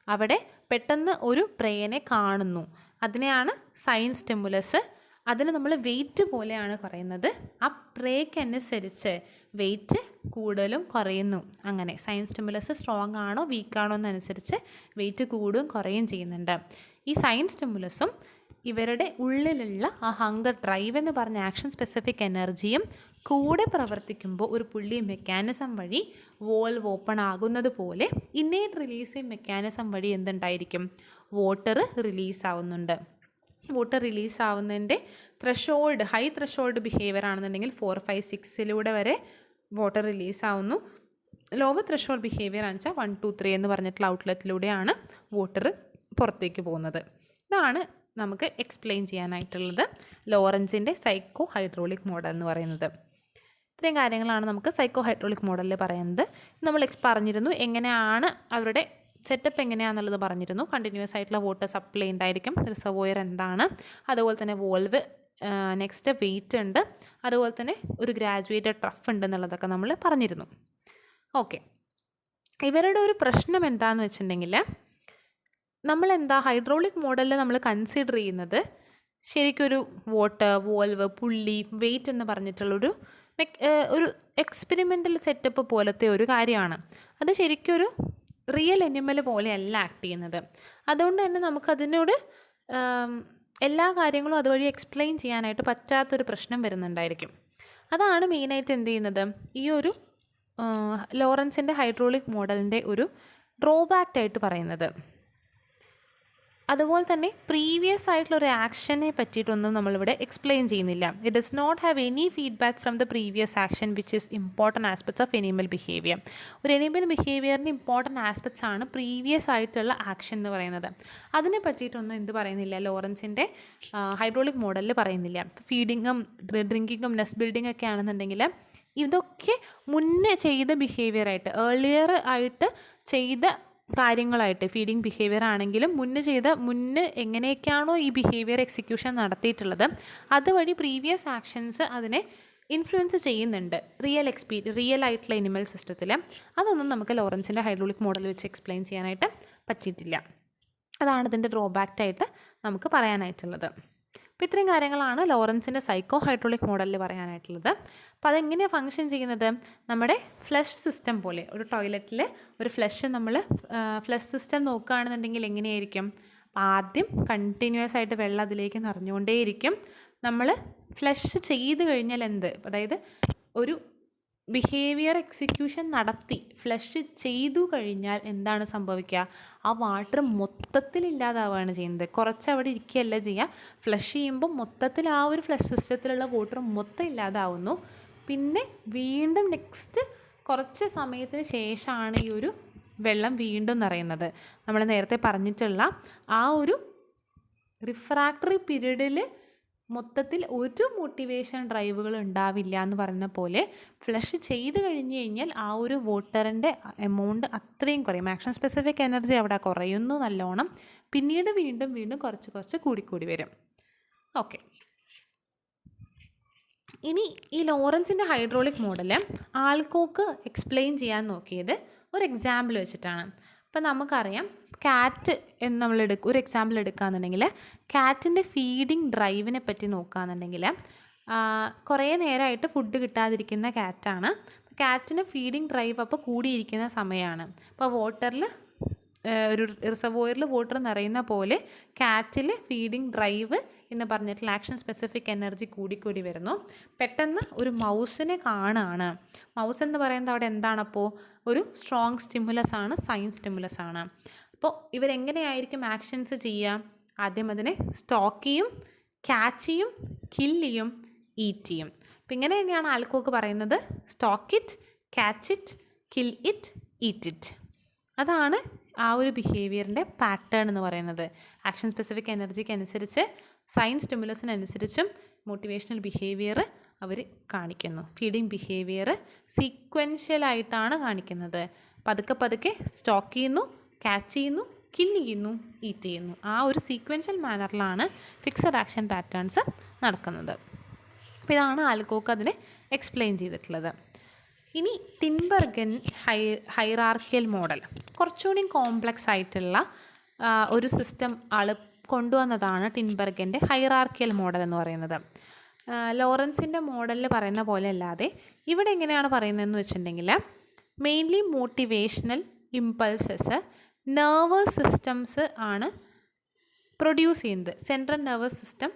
അവിടെ പെട്ടെന്ന് ഒരു പ്രേനെ കാണുന്നു, അതിനെയാണ് സൈൻ സ്റ്റിമുലസ്. അതിന് നമ്മൾ വെയിറ്റ് പോലെയാണ് പറയുന്നത്. ആ പ്രേക്കനുസരിച്ച് വെയിറ്റ് കൂടുതലും കുറയുന്നു. അങ്ങനെ സൈൻ സ്റ്റിമുലസ് സ്ട്രോങ് ആണോ വീക്കാണോ എന്നനുസരിച്ച് വെയിറ്റ് കൂടുകയും കുറയുകയും ചെയ്യുന്നുണ്ട്. ഈ സൈൻ സ്റ്റിമുലസും ഇവരുടെ ഉള്ളിലുള്ള ആ ഹങ്കർ ഡ്രൈവ് എന്ന് പറഞ്ഞ ആക്ഷൻ സ്പെസിഫിക് എനർജിയും കൂടെ പ്രവർത്തിക്കുമ്പോൾ ഒരു പുള്ളി മെക്കാനിസം വഴി വോൾവ് ഓപ്പൺ ആകുന്നത് പോലെ ഇന്നേറ്റ് റിലീസിങ് മെക്കാനിസം വഴി എന്തുണ്ടായിരിക്കും? വാട്ടർ റിലീസാവുന്നുണ്ട്. വാട്ടർ റിലീസാവുന്നതിൻ്റെ ഹൈ ത്രഷോൾഡ് ബിഹേവിയർ ആണെന്നുണ്ടെങ്കിൽ 4, 5, 6 വരെ വാട്ടർ റിലീസാവുന്നു. ലോവർ ത്രഷോൾഡ് ബിഹേവിയർ ആണെന്ന് വെച്ചാൽ 1, 2, 3 എന്ന് പറഞ്ഞിട്ടുള്ള ഔട്ട്ലെറ്റിലൂടെയാണ് വാട്ടർ പുറത്തേക്ക് പോകുന്നത്. ഇതാണ് നമുക്ക് എക്സ്പ്ലെയിൻ ചെയ്യാനായിട്ടുള്ളത് ലോറൻസിൻ്റെ സൈക്കോ ഹൈഡ്രോളിക് മോഡൽ എന്ന് പറയുന്നത്. ഇത്രയും കാര്യങ്ങളാണ് നമുക്ക് സൈക്കോ ഹൈഡ്രോളിക് മോഡലിൽ പറയുന്നത്. നമ്മൾ പറഞ്ഞിരുന്നു എങ്ങനെയാണ് അവരുടെ സെറ്റപ്പ് എങ്ങനെയാണെന്നുള്ളത് പറഞ്ഞിരുന്നു. കണ്ടിന്യൂസ് ആയിട്ടുള്ള വാട്ടർ സപ്ലൈ ഉണ്ടായിരിക്കും. റിസർവോയർ എന്താണ്, അതുപോലെ തന്നെ വോൾവ്, നെക്സ്റ്റ് വെയിറ്റ് ഉണ്ട്, അതുപോലെ തന്നെ ഒരു ഗ്രാജുവേറ്റഡ് ട്രഫ് ഉണ്ട് എന്നുള്ളതൊക്കെ നമ്മൾ പറഞ്ഞിരുന്നു. ഓക്കെ, ഇവരുടെ ഒരു പ്രശ്നം എന്താണെന്ന് വെച്ചിട്ടുണ്ടെങ്കിൽ, ഹൈഡ്രോളിക് മോഡലിൽ നമ്മൾ കൺസിഡർ ചെയ്യുന്നത് ശരിക്കൊരു വാട്ടർ, വോൾവ്, പുള്ളി, വെയിറ്റ് എന്ന് പറഞ്ഞിട്ടുള്ളൊരു എക്സ്പെരിമെൻ്റൽ സെറ്റപ്പ് പോലത്തെ ഒരു കാര്യമാണ്. അത് ശരിക്കൊരു റിയൽ അനിമൽ പോലെയല്ല ആക്ട് ചെയ്യുന്നത്. അതുകൊണ്ട് തന്നെ നമുക്കതിനോട് എല്ലാ കാര്യങ്ങളും അതുവഴി എക്സ്പ്ലെയിൻ ചെയ്യാനായിട്ട് പറ്റാത്തൊരു പ്രശ്നം വരുന്നുണ്ടായിരിക്കും. അതാണ് മെയിനായിട്ട് എന്ത് ചെയ്യുന്നത്, ഈ ഒരു ലോറൻസിൻ്റെ ഹൈഡ്രോളിക് മോഡലിൻ്റെ ഒരു ഡ്രോബാക്ക് ആയിട്ട് പറയുന്നത്. അതുപോലെ തന്നെ പ്രീവിയസ് ആയിട്ടുള്ളൊരു ആക്ഷനെ പറ്റിയിട്ടൊന്നും നമ്മളിവിടെ എക്സ്പ്ലെയിൻ ചെയ്യുന്നില്ല. It does not have any feedback from the previous action which is important aspects of animal behaviour. ഒരു എനിമൽ ബിഹേവിയറിൻ്റെ ഇമ്പോർട്ടൻറ്റ് ആസ്പെക്ട്സ് ആണ് പ്രീവിയസ് ആയിട്ടുള്ള ആക്ഷൻ എന്ന് പറയുന്നത്. അതിനെ പറ്റിയിട്ടൊന്നും എന്ത് പറയുന്നില്ല, ലോറൻസിൻ്റെ ഹൈഡ്രോളിക് മോഡലിൽ പറയുന്നില്ല. ഫീഡിങ്ങും ഡ്രിങ്കിങ്ങും നെസ്റ്റ് ബിൽഡിംഗ് ഒക്കെ ആണെന്നുണ്ടെങ്കിൽ ഇതൊക്കെ മുന്നേ ചെയ്ത ബിഹേവിയറായിട്ട്, ഏർലിയർ ആയിട്ട് ചെയ്ത കാര്യങ്ങളായിട്ട്, ഫീഡിങ് ബിഹേവിയർ ആണെങ്കിലും മുന്നേ എങ്ങനെയൊക്കെയാണോ ഈ ബിഹേവിയർ എക്സിക്യൂഷൻ നടത്തിയിട്ടുള്ളത് അതുവഴി പ്രീവിയസ് ആക്ഷൻസ് അതിനെ ഇൻഫ്ലുവൻസ് ചെയ്യുന്നുണ്ട് റിയൽ ആയിട്ടുള്ള എനിമൽ സിസ്റ്റത്തിൽ. അതൊന്നും നമുക്ക് ലോറൻസിൻ്റെ ഹൈഡ്രോളിക് മോഡൽ വെച്ച് എക്സ്പ്ലെയിൻ ചെയ്യാനായിട്ട് പറ്റിയിട്ടില്ല. അതാണ് ഇതിൻ്റെ ഡ്രോബാക്റ്റായിട്ട് നമുക്ക് പറയാനായിട്ടുള്ളത്. അപ്പോൾ ഇത്രയും കാര്യങ്ങളാണ് ലോറൻസിൻ്റെ സൈക്കോ ഹൈഡ്രോളിക് മോഡലിൽ പറയാനായിട്ടുള്ളത്. അപ്പോൾ അതെങ്ങനെയാണ് ഫങ്ഷൻ ചെയ്യുന്നത്? നമ്മുടെ ഫ്ലഷ് സിസ്റ്റം പോലെ, ഒരു ടോയ്ലറ്റിൽ ഒരു ഫ്ലഷ് സിസ്റ്റം നോക്കുകയാണെന്നുണ്ടെങ്കിൽ എങ്ങനെയായിരിക്കും? ആദ്യം കണ്ടിന്യൂസ് ആയിട്ട് വെള്ളം അതിലേക്ക് നിറഞ്ഞുകൊണ്ടേയിരിക്കും. നമ്മൾ ഫ്ലഷ് ചെയ്ത് കഴിഞ്ഞാൽ അതായത് ഒരു ബിഹേവിയർ എക്സിക്യൂഷൻ നടത്തി ഫ്ലഷ് ചെയ്തു കഴിഞ്ഞാൽ എന്താണ് സംഭവിക്കുക? ആ വാട്ടർ മൊത്തത്തിൽ ഇല്ലാതാവുകയാണ് ചെയ്യുന്നത്. കുറച്ച് അവിടെ ഇരിക്കുകയല്ല ചെയ്യുക. ഫ്ലഷ് ചെയ്യുമ്പോൾ മൊത്തത്തിൽ ആ ഒരു ഫ്ലഷ് സിസ്റ്റത്തിലുള്ള വാട്ടർ മൊത്തം ഇല്ലാതാവുന്നു. പിന്നെ വീണ്ടും നെക്സ്റ്റ് കുറച്ച് സമയത്തിന് ശേഷമാണ് ഈ ഒരു വെള്ളം വീണ്ടും നിറയുന്നത്. നമ്മൾ നേരത്തെ പറഞ്ഞിട്ടുള്ള ആ ഒരു റിഫ്രാക്ടറി പീരീഡിൽ മൊത്തത്തിൽ ഒരു മോട്ടിവേഷൻ ഡ്രൈവുകൾ ഉണ്ടാവില്ല എന്ന് പറഞ്ഞ പോലെ ഫ്ലഷ് ചെയ്ത് കഴിഞ്ഞ് കഴിഞ്ഞാൽ ആ ഒരു വാട്ടറിൻ്റെ എമൗണ്ട് അത്രയും കുറയും. ആക്ഷൻ സ്പെസിഫിക് എനർജി അവിടെ കുറയുന്നു നല്ലോണം. പിന്നീട് വീണ്ടും കുറച്ച് കൂടിക്കൂടി വരും. ഓക്കെ, ഇനി ഈ ലോറൻസിൻ്റെ ഹൈഡ്രോളിക് മോഡൽ ആൾക്കോക്ക് എക്സ്പ്ലെയിൻ ചെയ്യാൻ നോക്കിയത് ഒരു എക്സാമ്പിൾ വെച്ചിട്ടാണ്. അപ്പം നമുക്കറിയാം കാറ്റ് എന്ന് നമ്മൾ ഒരു എക്സാമ്പിൾ എടുക്കുകയാണെന്നുണ്ടെങ്കിൽ, കാറ്റിൻ്റെ ഫീഡിങ് ഡ്രൈവിനെ പറ്റി നോക്കുകയാണെന്നുണ്ടെങ്കിൽ, കുറേ നേരമായിട്ട് ഫുഡ് കിട്ടാതിരിക്കുന്ന കാറ്റാണ്. കാറ്റിന് ഫീഡിങ് ഡ്രൈവ് അപ്പോൾ കൂടിയിരിക്കുന്ന സമയമാണ്. അപ്പോൾ ഒരു റിസർവോയറിൽ വാട്ടർ നിറയുന്ന പോലെ കാറ്റിൽ ഫീഡിങ് ഡ്രൈവ് എന്ന് പറഞ്ഞിട്ടുള്ള ആക്ഷൻ സ്പെസിഫിക് എനർജി കൂടിക്കൂടി വരുന്നു. പെട്ടെന്ന് ഒരു മൗസിനെ കാണുകയാണ്. മൗസ് എന്ന് പറയുന്നത് അവിടെ എന്താണപ്പോൾ ഒരു സ്ട്രോങ് സ്റ്റിമുലസ് ആണ്, സൈൻ സ്റ്റിമുലസ് ആണ്. അപ്പോൾ ഇവരെങ്ങനെയായിരിക്കും ആക്ഷൻസ് ചെയ്യുക? ആദ്യം അതിനെ സ്റ്റോക്ക് ചെയ്യും, ക്യാച്ച് ചെയ്യും, കില്ല് ചെയ്യും, ഈറ്റ് ചെയ്യും. അപ്പോൾ ഇങ്ങനെ തന്നെയാണ് ആൽക്കോക്ക് പറയുന്നത്, stock it, catch it, kill it, eat it. അതാണ് ആ ഒരു ബിഹേവിയറിൻ്റെ പാറ്റേൺ എന്ന് പറയുന്നത്. ആക്ഷൻ സ്പെസിഫിക് എനർജിക്ക് അനുസരിച്ച്, സൈൻ സ്റ്റിമുലസിനനുസരിച്ചും മോട്ടിവേഷണൽ ബിഹേവിയർ അവർ കാണിക്കുന്നു. ഫീഡിങ് ബിഹേവിയർ സീക്വൻഷ്യലായിട്ടാണ് കാണിക്കുന്നത്. പതുക്കെ പതുക്കെ സ്റ്റോക്ക് ചെയ്യുന്നു, ക്യാച്ച് ചെയ്യുന്നു, കില്ല് ചെയ്യുന്നു, ഈറ്റ് ചെയ്യുന്നു. ആ ഒരു സീക്വൻഷ്യൽ മാനറിലാണ് ഫിക്സഡ് ആക്ഷൻ പാറ്റേൺസ് നടക്കുന്നത്. അപ്പോൾ ഇതാണ് ആൽക്കോക്ക് അതിനെ എക്സ്പ്ലെയിൻ ചെയ്തിട്ടുള്ളത്. ഇനി ടിൻബർഗൻ ഹൈറാർക്കിയൽ മോഡൽ, കുറച്ചുകൂടി കോംപ്ലക്സ് ആയിട്ടുള്ള ഒരു സിസ്റ്റം ആൾ കൊണ്ടുവന്നതാണ് ടിൻബർഗൻ്റെ ഹൈറാർക്കിയൽ മോഡൽ എന്ന് പറയുന്നത്. ലോറൻസിൻ്റെ മോഡലിൽ പറയുന്ന പോലെ അല്ലാതെ ഇവിടെ എങ്ങനെയാണ് പറയുന്നതെന്ന് വെച്ചിട്ടുണ്ടെങ്കിൽ, mainly motivational impulses nervous systems ആണ് പ്രൊഡ്യൂസ് ചെയ്യുന്നത്. സെൻട്രൽ നെർവസ് സിസ്റ്റം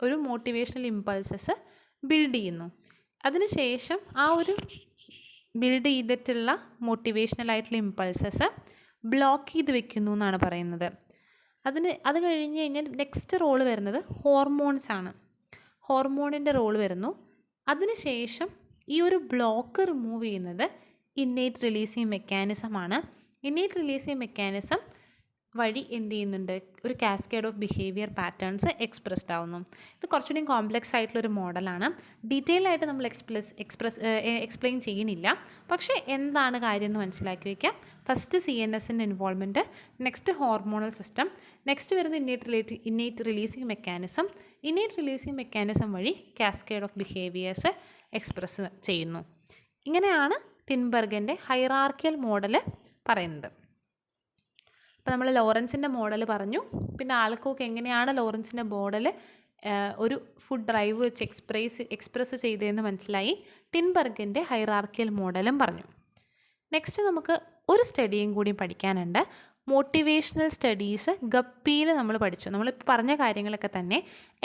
ഒരു മോട്ടിവേഷണൽ ഇമ്പൾസസ് ബിൽഡ് ചെയ്യുന്നു. അതിനുശേഷം ആ ഒരു ബിൽഡ് ചെയ്തിട്ടുള്ള മോട്ടിവേഷണൽ ആയിട്ടുള്ള ഇമ്പൾസസ് ബ്ലോക്ക് ചെയ്ത് വെക്കുന്നു എന്നാണ് പറയുന്നത്. അത് കഴിഞ്ഞ് കഴിഞ്ഞാൽ നെക്സ്റ്റ് റോള് വരുന്നത് ഹോർമോൺസ് ആണ്. ഹോർമോണിൻ്റെ റോള് വരുന്നു. അതിനുശേഷം ഈ ഒരു ബ്ലോക്ക് റിമൂവ് ചെയ്യുന്നത് ഇന്നേറ്റ് റിലീസിങ് മെക്കാനിസമാണ്. ഇന്നേറ്റ് റിലീസിങ് മെക്കാനിസം വഴി എന്ത് ചെയ്യുന്നുണ്ട്, ഒരു cascade of behaviour patterns expressed ആവുന്നു. ഇത് കുറച്ചുകൂടി കോംപ്ലക്സ് ആയിട്ടുള്ളൊരു മോഡലാണ്. ഡീറ്റെയിൽ ആയിട്ട് നമ്മൾ എക്സ്പ്ലെയിൻ ചെയ്യുന്നില്ല. പക്ഷേ എന്താണ് കാര്യം എന്ന് മനസ്സിലാക്കി വയ്ക്കുക. ഫസ്റ്റ് CNSൻ്റെ involvement, next hormonal system, next വരുന്ന innate releasing mechanism. Innate releasing mechanism വഴി കാസ്കേഡ് ഓഫ് ബിഹേവിയേഴ്സ് എക്സ്പ്രസ് ചെയ്യുന്നു. ഇങ്ങനെയാണ് ടിൻബർഗൻ്റെ ഹൈറാർക്കിയൽ മോഡൽ പറയുന്നത്. അപ്പോൾ നമ്മൾ ലോറൻസിൻ്റെ മോഡൽ പറഞ്ഞു. പിന്നെ ആൽക്കോക്ക് എങ്ങനെയാണ് ലോറൻസിൻ്റെ മോഡൽ ഒരു ഫുഡ് ഡ്രൈവ് വെച്ച് എക്സ്പ്രസ് ചെയ്തതെന്ന് മനസ്സിലായി. ടിൻബർഗൻ്റെ ഹൈറാർക്കിയൽ മോഡലും പറഞ്ഞു. നെക്സ്റ്റ് നമുക്ക് ഒരു സ്റ്റഡിയും കൂടി പഠിക്കാനുണ്ട്. മോട്ടിവേഷണൽ സ്റ്റഡീസ് ഗപ്പിയിൽ നമ്മൾ പഠിച്ചു. നമ്മളിപ്പോൾ പറഞ്ഞ കാര്യങ്ങളൊക്കെ തന്നെ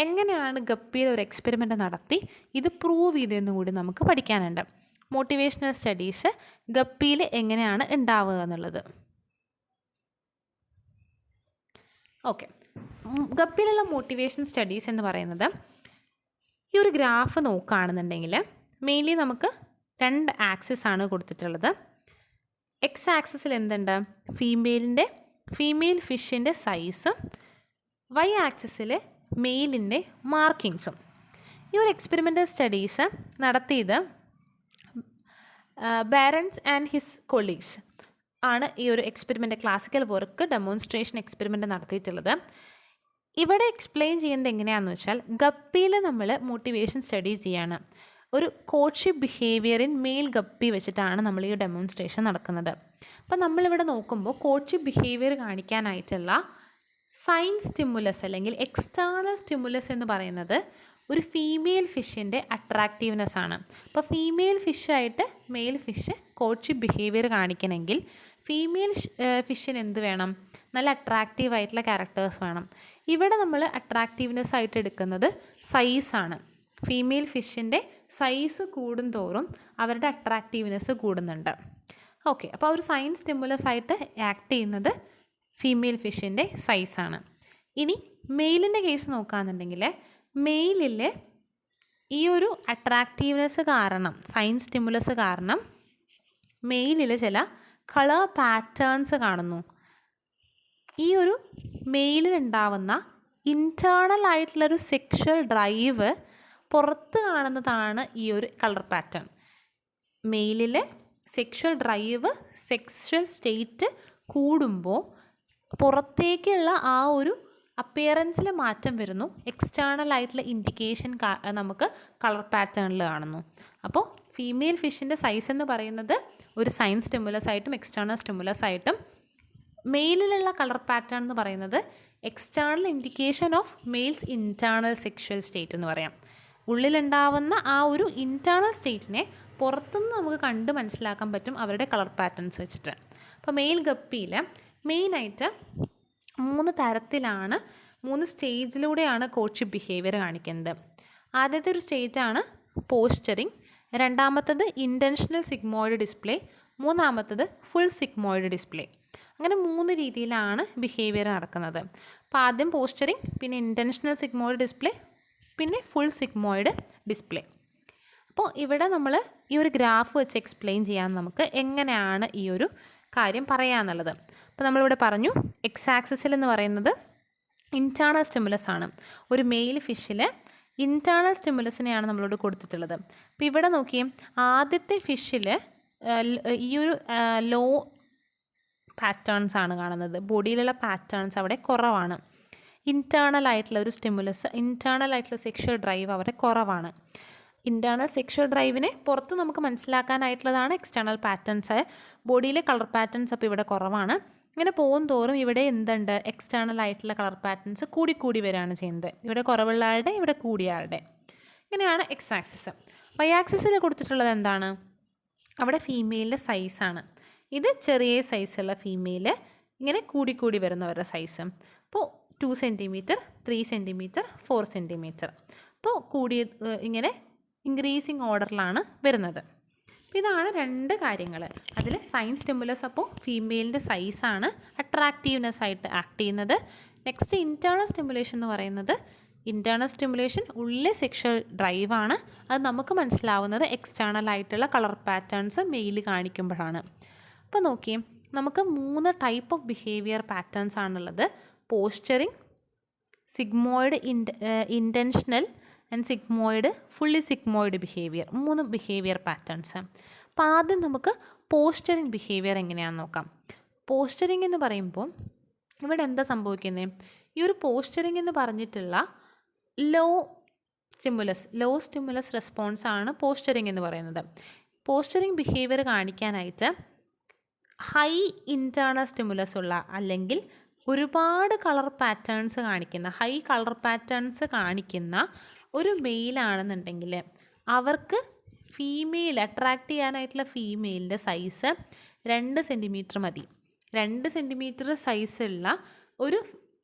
എങ്ങനെയാണ് ഗപ്പിയിൽ ഒരു എക്സ്പെരിമെൻ്റ് നടത്തി ഇത് പ്രൂവ് ചെയ്തതെന്ന് കൂടി നമുക്ക് പഠിക്കാനുണ്ട്. മോട്ടിവേഷണൽ സ്റ്റഡീസ് ഗപ്പിയിൽ എങ്ങനെയാണ് ഉണ്ടാവുക എന്നുള്ളത്. ഓക്കെ, ഗപ്പിയിലുള്ള മോട്ടിവേഷൻ സ്റ്റഡീസ് എന്ന് പറയുന്നത്, ഈ ഒരു ഗ്രാഫ് നോക്കുകയാണെന്നുണ്ടെങ്കിൽ മെയിൻലി നമുക്ക് 2 ആക്സിസ് ആണ് കൊടുത്തിട്ടുള്ളത്. എക്സ് ആക്സിസിൽ എന്തുണ്ട്, ഫീമെയിൽ ഫിഷിൻ്റെ സൈസും, വൈ ആക്സിസിൽ മെയിലിൻ്റെ മാർക്കിങ്സും. ഈ ഒരു എക്സ്പെരിമെൻ്റൽ സ്റ്റഡീസ് നടത്തിയത് ബാരൻസ് ആൻഡ് ഹിസ് കൊളീഗ്സ് ആണ്. ഈ ഒരു experiment classical work demonstration experiment നടത്തിയിട്ടുള്ളത്. ഇവിടെ എക്സ്പ്ലെയിൻ ചെയ്യുന്നത് എങ്ങനെയാണെന്ന് വെച്ചാൽ, ഗപ്പിയിൽ നമ്മൾ മോട്ടിവേഷൻ സ്റ്റഡി ചെയ്യാണ്. ഒരു courtship behaviour in male guppy വെച്ചിട്ടാണ് നമ്മൾ ഈ ഡെമോൺസ്ട്രേഷൻ നടക്കുന്നത്. അപ്പോൾ നമ്മളിവിടെ നോക്കുമ്പോൾ കോഡ്ഷിപ്പ് ബിഹേവിയർ കാണിക്കാനായിട്ടുള്ള സൈൻ സ്റ്റിമുലസ് അല്ലെങ്കിൽ എക്സ്റ്റേണൽ സ്റ്റിമുലസ് എന്ന് പറയുന്നത് ഒരു ഫീമെയിൽ ഫിഷിൻ്റെ അട്രാക്റ്റീവ്നെസ് ആണ്. അപ്പോൾ ഫീമെയിൽ ഫിഷായിട്ട് മെയിൽ ഫിഷ് കോഡ്ഷിപ്പ് ബിഹേവിയർ കാണിക്കണമെങ്കിൽ ഫീമെയിൽ ഫിഷിന് എന്ത് വേണം, നല്ല അട്രാക്റ്റീവ് ആയിട്ടുള്ള ക്യാരക്ടേഴ്സ് വേണം. ഇവിടെ നമ്മൾ അട്രാക്റ്റീവ്നെസ് ആയിട്ട് എടുക്കുന്നത് സൈസാണ്. ഫീമെയിൽ ഫിഷിൻ്റെ സൈസ് കൂടുന്തോറും അവരുടെ അട്രാക്റ്റീവ്നെസ് കൂടുന്നുണ്ട്. ഓക്കെ, അപ്പോൾ ഒരു സൈൻ സ്റ്റിമുലസ് ആയിട്ട് ആക്ട് ചെയ്യുന്നത് ഫീമെയിൽ ഫിഷിൻ്റെ സൈസാണ്. ഇനി മെയിലിൻ്റെ കേസ് നോക്കുകയാണെന്നുണ്ടെങ്കിൽ, മെയിലിൽ ഈ ഒരു അട്രാക്റ്റീവ്നെസ് കാരണം, സൈൻ സ്റ്റിമുലസ് കാരണം മെയിലിൽ ചില കളർ പാറ്റേൺസ് കാണുന്നു. ഈ ഒരു മെയിലിലുണ്ടാവുന്ന ഇൻറ്റേർണൽ ആയിട്ടുള്ളൊരു സെക്ഷൽ ഡ്രൈവ് പുറത്ത് കാണുന്നതാണ് ഈ ഒരു കളർ പാറ്റേൺ. മെയിലിൽ സെക്ഷൽ ഡ്രൈവ്, സെക്ഷൽ സ്റ്റേറ്റ് കൂടുമ്പോൾ പുറത്തേക്കുള്ള ആ ഒരു അപ്പിയറൻസിൽ മാറ്റം വരുന്നു. എക്സ്റ്റേണൽ ആയിട്ടുള്ള ഇൻഡിക്കേഷൻ നമുക്ക് കളർ പാറ്റേണിൽ കാണുന്നു. അപ്പോൾ ഫീമെയിൽ ഫിഷിൻ്റെ സൈസ് എന്ന് പറയുന്നത് ഒരു സൈൻ സ്റ്റിമുലസ് ആയിട്ടും എക്സ്റ്റേണൽ സ്റ്റിമുലസ് ആയിട്ടും, മെയിലിലുള്ള കളർ പാറ്റേൺ എന്ന് പറയുന്നത് external indication of males internal sexual state എന്ന് പറയാം. ഉള്ളിലുണ്ടാവുന്ന ആ ഒരു ഇൻറ്റേർണൽ സ്റ്റേറ്റിനെ പുറത്തുനിന്ന് നമുക്ക് കണ്ട് മനസ്സിലാക്കാൻ പറ്റും അവരുടെ കളർ പാറ്റേൺസ് വെച്ചിട്ട്. അപ്പോൾ മെയിൽ ഗപ്പിയിൽ മെയിനായിട്ട് 3 തരത്തിലാണ് 3 സ്റ്റേജിലൂടെയാണ് കോഡ്ഷിപ്പ് ബിഹേവിയർ കാണിക്കുന്നത്. ആദ്യത്തെ ഒരു സ്റ്റേജാണ് പോസ്ചറിങ്, രണ്ടാമത്തത് ഇൻറ്റൻഷണൽ സിഗ്മോയിഡ് ഡിസ്പ്ലേ, മൂന്നാമത്തത് ഫുൾ സിഗ്മോയിഡ് ഡിസ്പ്ലേ. അങ്ങനെ 3 രീതിയിലാണ് ബിഹേവിയർ നടക്കുന്നത്. അപ്പോൾ ആദ്യം പോസ്ചറിങ്, പിന്നെ ഇൻറ്റൻഷണൽ സിഗ്മോയിഡ് ഡിസ്പ്ലേ, പിന്നെ ഫുൾ സിഗ്മോയിഡ് ഡിസ്പ്ലേ. അപ്പോൾ ഇവിടെ നമ്മൾ ഈ ഒരു ഗ്രാഫ് വെച്ച് എക്സ്പ്ലെയിൻ ചെയ്യാൻ നമുക്ക് എങ്ങനെയാണ് ഈ ഒരു കാര്യം പറയാമെന്നുള്ളത്. അപ്പോൾ നമ്മളിവിടെ പറഞ്ഞു എക്സ് ആക്സിസിൽ എന്ന് പറയുന്നത് ഇൻറ്റേർണൽ സ്റ്റിമുലസ് ആണ്. ഒരു മെയിൽ ഫിഷിൽ ഇൻറ്റേർണൽ സ്റ്റിമുലസിനെയാണ് നമ്മളോട് കൊടുത്തിട്ടുള്ളത്. അപ്പോൾ ഇവിടെ നോക്കിയേ, ആദ്യത്തെ ഫിഷിൽ ഈ ഒരു ലോ പാറ്റേൺസ് ആണ് കാണുന്നത്. ബോഡിയിലുള്ള പാറ്റേൺസ് അവിടെ കുറവാണ്. ഇൻറ്റേർണൽ ആയിട്ടുള്ള ഒരു സ്റ്റിമുലസ്, ഇൻറ്റേർണൽ ആയിട്ടുള്ള സെക്ഷൽ ഡ്രൈവ് അവിടെ കുറവാണ്. ഇൻറ്റേർണൽ സെക്ഷൽ ഡ്രൈവിനെ പുറത്ത് നമുക്ക് മനസ്സിലാക്കാനായിട്ടുള്ളതാണ് എക്സ്റ്റേണൽ പാറ്റേൺസ്. ബോഡിയിലെ കളർ പാറ്റേൺസ് അപ്പോൾ ഇവിടെ കുറവാണ്. ഇങ്ങനെ പോകും തോറും ഇവിടെ എന്തുണ്ട്, എക്സ്റ്റേണൽ ആയിട്ടുള്ള കളർ പാറ്റേൺസ് കൂടി വരികയാണ് ചെയ്യുന്നത്. ഇവിടെ കുറവുള്ള ആളുടെ, ഇവിടെ കൂടിയ ആളുടെ. ഇങ്ങനെയാണ് എക്സ് ആക്സിസ്. വൈ ആക്സിസിൽ കൊടുത്തിട്ടുള്ളത് എന്താണ്, അവിടെ ഫീമെയിലിൻ്റെ സൈസാണ്. ഇത് ചെറിയ സൈസുള്ള ഫീമെയിൽ, ഇങ്ങനെ കൂടി വരുന്നവരുടെ സൈസ്. അപ്പോൾ 2 സെൻറ്റിമീറ്റർ, 3 സെൻറ്റിമീറ്റർ, 4 സെൻറ്റിമീറ്റർ. അപ്പോൾ ഇങ്ങനെ ഇൻക്രീസിങ് ഓർഡറിലാണ് വരുന്നത്. അപ്പോൾ ഇതാണ് 2 കാര്യങ്ങൾ. അതിൽ സൈൻ സ്റ്റിമുലസ് അപ്പോൾ ഫീമെയിലിൻ്റെ സൈസാണ് അട്രാക്റ്റീവ്നെസ് ആയിട്ട് ആക്ട് ചെയ്യുന്നത്. നെക്സ്റ്റ് ഇൻറ്റേർണൽ സ്റ്റിമുലേഷൻ എന്ന് പറയുന്നത്, ഇൻറ്റേർണൽ സ്റ്റിമുലേഷൻ ഉള്ളിലെ സെക്ഷൽ ഡ്രൈവാണ്. അത് നമുക്ക് മനസ്സിലാവുന്നത് എക്സ്റ്റേണൽ ആയിട്ടുള്ള കളർ പാറ്റേൺസ് മെയിൽ കാണിക്കുമ്പോഴാണ്. അപ്പോൾ നോക്കിയേ, നമുക്ക് 3 ടൈപ്പ് ഓഫ് ബിഹേവിയർ പാറ്റേൺസ് ആണുള്ളത്. Posturing, sigmoid intentional and sigmoid, fully sigmoid behaviour. 3 behaviour patterns. അപ്പോൾ ആദ്യം നമുക്ക് പോസ്ചറിങ് ബിഹേവിയർ എങ്ങനെയാണെന്ന് നോക്കാം. പോസ്ചറിങ് എന്ന് പറയുമ്പോൾ ഇവിടെ എന്താ സംഭവിക്കുന്നത്, ഈ ഒരു പോസ്ചറിങ് എന്ന് പറഞ്ഞിട്ടുള്ള ലോ സ്റ്റിമുലസ് റെസ്പോൺസ് ആണ് പോസ്ചറിങ് എന്ന് പറയുന്നത്. പോസ്ചറിങ് ബിഹേവിയർ കാണിക്കാനായിട്ട് ഹൈ ഇൻറ്റേർണൽ സ്റ്റിമുലസ് ഉള്ള, അല്ലെങ്കിൽ ഒരുപാട് കളർ പാറ്റേൺസ് കാണിക്കുന്ന, ഹൈ കളർ പാറ്റേൺസ് കാണിക്കുന്ന ഒരു മെയിലാണെന്നുണ്ടെങ്കിൽ അവർക്ക് ഫീമെയിൽ അട്രാക്റ്റ് ചെയ്യാനായിട്ടുള്ള ഫീമെയിലിൻ്റെ സൈസ് 2 സെൻറ്റിമീറ്റർ മതി. 2 സെൻറ്റിമീറ്റർ സൈസുള്ള ഒരു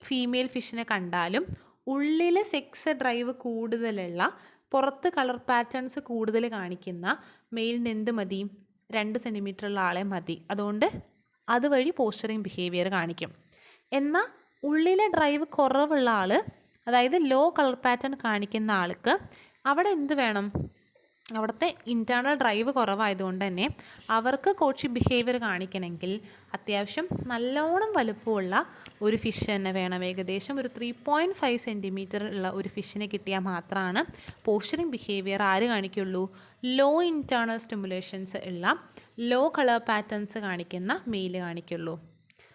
ഫീമെയിൽ ഫിഷിനെ കണ്ടാലും ഉള്ളിൽ സെക്സ് ഡ്രൈവ് കൂടുതലുള്ള, പുറത്ത് കളർ പാറ്റേൺസ് കൂടുതൽ കാണിക്കുന്ന മെയിലിന് എന്ത് മതി, 2 സെൻറ്റിമീറ്റർ ഉള്ള ആളെ മതി. അതുകൊണ്ട് അതുവഴി പോസ്ചറിങ് ബിഹേവിയർ കാണിക്കും. എന്നാൽ ഉള്ളിലെ ഡ്രൈവ് കുറവുള്ള ആൾ, അതായത് ലോ കളർ പാറ്റേൺ കാണിക്കുന്ന ആൾക്ക് അവിടെ എന്ത് വേണം, അവിടുത്തെ ഇൻറ്റേർണൽ ഡ്രൈവ് കുറവായതുകൊണ്ട് തന്നെ അവർക്ക് കോഡ്ഷിപ്പ് ബിഹേവിയർ കാണിക്കണമെങ്കിൽ അത്യാവശ്യം നല്ലോണം വലുപ്പമുള്ള ഒരു ഫിഷ് തന്നെ വേണം. ഏകദേശം ഒരു 3.5 സെൻറ്റിമീറ്റർ ഉള്ള ഒരു ഫിഷിനെ കിട്ടിയാൽ മാത്രമാണ് പോസ്ചറിങ് ബിഹേവിയർ ആര് കാണിക്കുള്ളൂ, ലോ ഇൻറ്റേർണൽ സ്റ്റിമുലേഷൻസ് ഉള്ള, ലോ കളർ പാറ്റേൺസ് കാണിക്കുന്ന മെയിൽ കാണിക്കുള്ളൂ.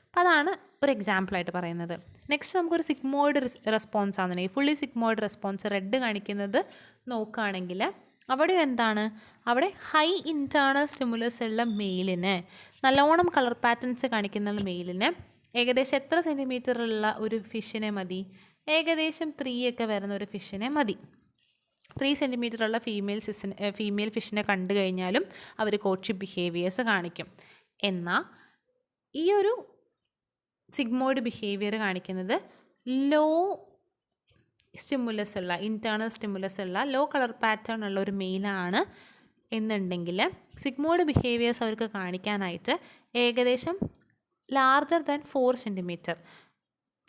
അപ്പോൾ അതാണ് ഒരു എക്സാമ്പിളായിട്ട് പറയുന്നത്. നെക്സ്റ്റ് നമുക്കൊരു സിഗ്മോയിഡ് റെസ്പോൺസ് ആണെന്നുണ്ടെങ്കിൽ, ഫുള്ളി സിഗ്മോയിഡ് റെസ്പോൺസ് റെഡ് കാണിക്കുന്നത് നോക്കുകയാണെങ്കിൽ അവിടെ എന്താണ്, അവിടെ ഹൈ ഇൻറ്റേർണൽ സ്റ്റിമുലസ് ഉള്ള മെയിലിന്, നല്ലോണം കളർ പാറ്റേൺസ് കാണിക്കുന്ന മെയിലിന് ഏകദേശം എത്ര സെൻറ്റിമീറ്റർ ഉള്ള ഒരു ഫിഷിനെ മതി, ഏകദേശം 3 ഒക്കെ വരുന്ന ഒരു ഫിഷിനെ മതി. 3 സെൻറ്റിമീറ്റർ ഉള്ള ഫീമെയിൽ ഫിഷിനെ കണ്ടു കഴിഞ്ഞാലും അവർ കോഡ്ഷിപ്പ് ബിഹേവിയേഴ്സ് കാണിക്കും. എന്നാൽ ഈ ഒരു സിഗ്മോയിഡ് ബിഹേവിയർ കാണിക്കുന്നത് ലോ സ്റ്റിമുലസ് ഉള്ള, ഇൻറ്റേർണൽ സ്റ്റിമുലസ് ഉള്ള, ലോ കളർ പാറ്റേൺ ഉള്ള ഒരു മെയിലാണ് എന്നുണ്ടെങ്കിൽ സിഗ്മോയിഡ് ബിഹേവിയേഴ്സ് അവർക്ക് കാണിക്കാനായിട്ട് ഏകദേശം ലാർജർ ദാൻ 4 സെൻറ്റിമീറ്റർ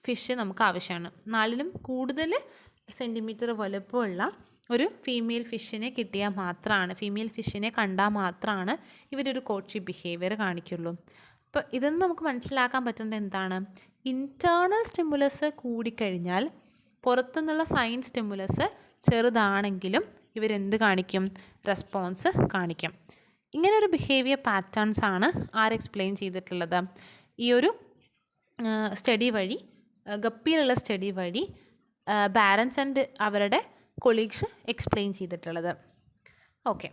ഫിഷ് നമുക്ക് ആവശ്യമാണ്. 4ലും കൂടുതൽ സെൻറ്റിമീറ്റർ വലുപ്പമുള്ള ഒരു ഫീമെയിൽ ഫിഷിനെ കിട്ടിയാൽ മാത്രമാണ്, ഫീമെയിൽ ഫിഷിനെ കണ്ടാൽ മാത്രമാണ് ഇവരൊരു കോഡ്ഷിപ്പ് ബിഹേവിയർ കാണിക്കുള്ളൂ. അപ്പോൾ ഇതൊന്നും നമുക്ക് മനസ്സിലാക്കാൻ പറ്റുന്നത് എന്താണ്, ഇൻറ്റേർണൽ സ്റ്റിമുലസ് കൂടിക്കഴിഞ്ഞാൽ പുറത്തുനിന്നുള്ള സൈൻ സ്റ്റിമുലസ് ചെറുതാണെങ്കിലും ഇവരെന്ത് കാണിക്കും, റെസ്പോൺസ് കാണിക്കും. ഇങ്ങനൊരു ബിഹേവിയർ പാറ്റേൺസ് ആണ് ആര് എക്സ്പ്ലെയിൻ ചെയ്തിട്ടുള്ളത്, ഈ ഒരു സ്റ്റഡി വഴി, ഗപ്പിയിലുള്ള സ്റ്റഡി വഴി ബാരൻസ് ആൻഡ് അവരുടെ കൊളീഗ്സ് എക്സ്പ്ലെയിൻ ചെയ്തിട്ടുള്ളത്. ഓക്കെ,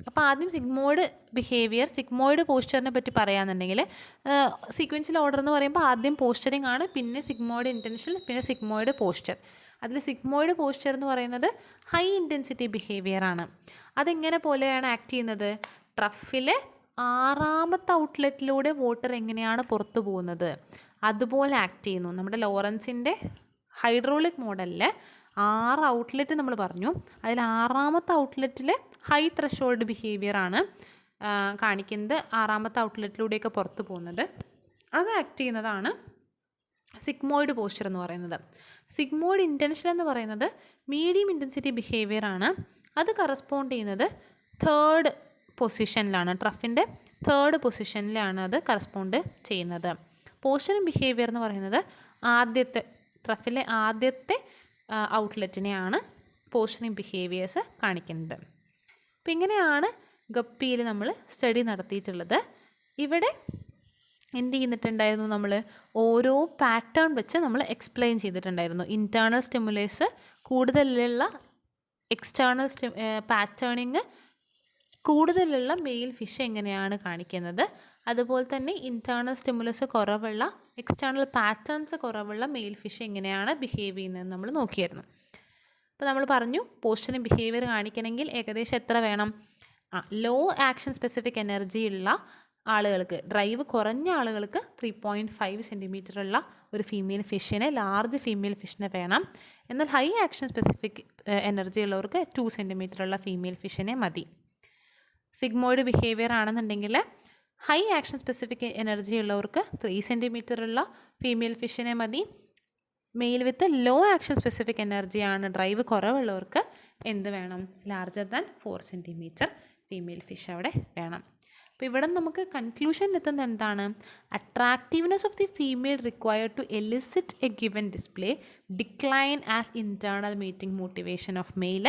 അപ്പോൾ ആദ്യം സിഗ്മോയിഡ് ബിഹേവിയർ, സിഗ്മോയിഡ് പോസ്ചറിനെ പറ്റി പറയുകയാണെന്നുണ്ടെങ്കിൽ സീക്വൻഷ്യൽ ഓർഡർ എന്ന് പറയുമ്പോൾ ആദ്യം പോസ്ചറിങ് ആണ്, പിന്നെ സിഗ്മോയിഡ് ഇൻറ്റൻഷണൽ, പിന്നെ സിഗ്മോയിഡ് പോസ്ചർ. അതിൽ സിഗ്മോയിഡ് പോസ്ചർ എന്ന് പറയുന്നത് ഹൈ ഇൻറ്റൻസിറ്റി ബിഹേവിയർ ആണ്. അതെങ്ങനെ പോലെയാണ് ആക്ട് ചെയ്യുന്നത്, ട്രഫിൽ 6ാമത്തെ ഔട്ട്ലെറ്റിലൂടെ വാട്ടർ എങ്ങനെയാണ് പുറത്തു പോകുന്നത് അതുപോലെ ആക്ട് ചെയ്യുന്നു. നമ്മുടെ ലോറൻസിൻ്റെ ഹൈഡ്രോളിക് മോഡലിൽ 6 ഔട്ട്ലെറ്റ് നമ്മൾ പറഞ്ഞു. അതിൽ 6ാമത്തെ ഔട്ട്ലെറ്റിൽ ഹൈ ത്രഷോൾഡ് ബിഹേവിയർ ആണ് കാണിക്കുന്നത്. 6ാമത്തെ ഔട്ട്ലെറ്റിലൂടെയൊക്കെ പുറത്ത് പോകുന്നത്. അത് ആക്ട് ചെയ്യുന്നതാണ് സിഗ്മോയിഡ് പോസ്ചർ എന്ന് പറയുന്നത്. സിഗ്മോയിഡ് ഇൻറ്റൻഷൻ എന്ന് പറയുന്നത് മീഡിയം ഇൻറ്റൻസിറ്റി ബിഹേവിയർ ആണ്. അത് കറസ്പോണ്ട് ചെയ്യുന്നത് 3rd പൊസിഷനിലാണ്. ട്രഫിൻ്റെ 3rd പൊസിഷനിലാണ് അത് കറസ്പോണ്ട് ചെയ്യുന്നത്. പോസ്ചറിങ് ബിഹേവിയർ എന്ന് പറയുന്നത് ട്രഫിലെ ആദ്യത്തെ ഔട്ട്ലെറ്റിനെയാണ് പോസ്ചറിങ് ബിഹേവിയേഴ്സ് കാണിക്കുന്നത്. അപ്പം ഇങ്ങനെയാണ് ഗപ്പിയിൽ നമ്മൾ സ്റ്റഡി നടത്തിയിട്ടുള്ളത്. ഇവിടെ എന്ത് ചെയ്തിട്ടുണ്ടായിരുന്നു, നമ്മൾ ഓരോ പാറ്റേൺ വെച്ച് നമ്മൾ എക്സ്പ്ലെയിൻ ചെയ്തിട്ടുണ്ടായിരുന്നു. ഇൻറ്റേർണൽ സ്റ്റിമുലേസ് കൂടുതലുള്ള എക്സ്റ്റേർണൽ പാറ്റേണിങ് കൂടുതലുള്ള മെയിൽ ഫിഷ് എങ്ങനെയാണ് കാണിക്കുന്നത്, അതുപോലെ തന്നെ ഇൻറ്റേർണൽ സ്റ്റിമുലസ് കുറവുള്ള എക്സ്റ്റേർണൽ പാറ്റേൺസ് കുറവുള്ള മെയിൽ ഫിഷ് എങ്ങനെയാണ് ബിഹേവ് ചെയ്യുന്നതെന്ന് നമ്മൾ നോക്കിയായിരുന്നു. അപ്പോൾ നമ്മൾ പറഞ്ഞു പോസ്ചറിങ് ബിഹേവിയർ കാണിക്കണമെങ്കിൽ ഏകദേശം എത്ര വേണം, ലോ ആക്ഷൻ സ്പെസിഫിക് എനർജി ഉള്ള ആളുകൾക്ക്, ഡ്രൈവ് കുറഞ്ഞ ആളുകൾക്ക് 3.5 സെൻറ്റിമീറ്റർ ഉള്ള ഒരു ഫീമെയിൽ ഫിഷിനെ, ലാർജ് ഫീമെയിൽ ഫിഷിനെ വേണം. എന്നാൽ ഹൈ ആക്ഷൻ സ്പെസിഫിക് എനർജി ഉള്ളവർക്ക് 2 സെൻറ്റിമീറ്റർ ഉള്ള ഫീമെയിൽ ഫിഷിനെ മതി. സിഗ്മോയിഡ് ബിഹേവിയർ ആണെന്നുണ്ടെങ്കിൽ ഹൈ ആക്ഷൻ സ്പെസിഫിക് എനർജി ഉള്ളവർക്ക് 3 സെൻറ്റിമീറ്റർ ഉള്ള ഫീമെയിൽ ഫിഷിനെ മതി. Male with low action specific എനർജിയാണ്, ഡ്രൈവ് കുറവുള്ളവർക്ക് എന്ത് വേണം, larger than 4 centimetre female fish അവിടെ വേണം. അപ്പോൾ ഇവിടെ നമുക്ക് കൺക്ലൂഷനിലെത്തുന്നത് എന്താണ്, attractiveness of the female required to elicit a given display decline as internal mating motivation of male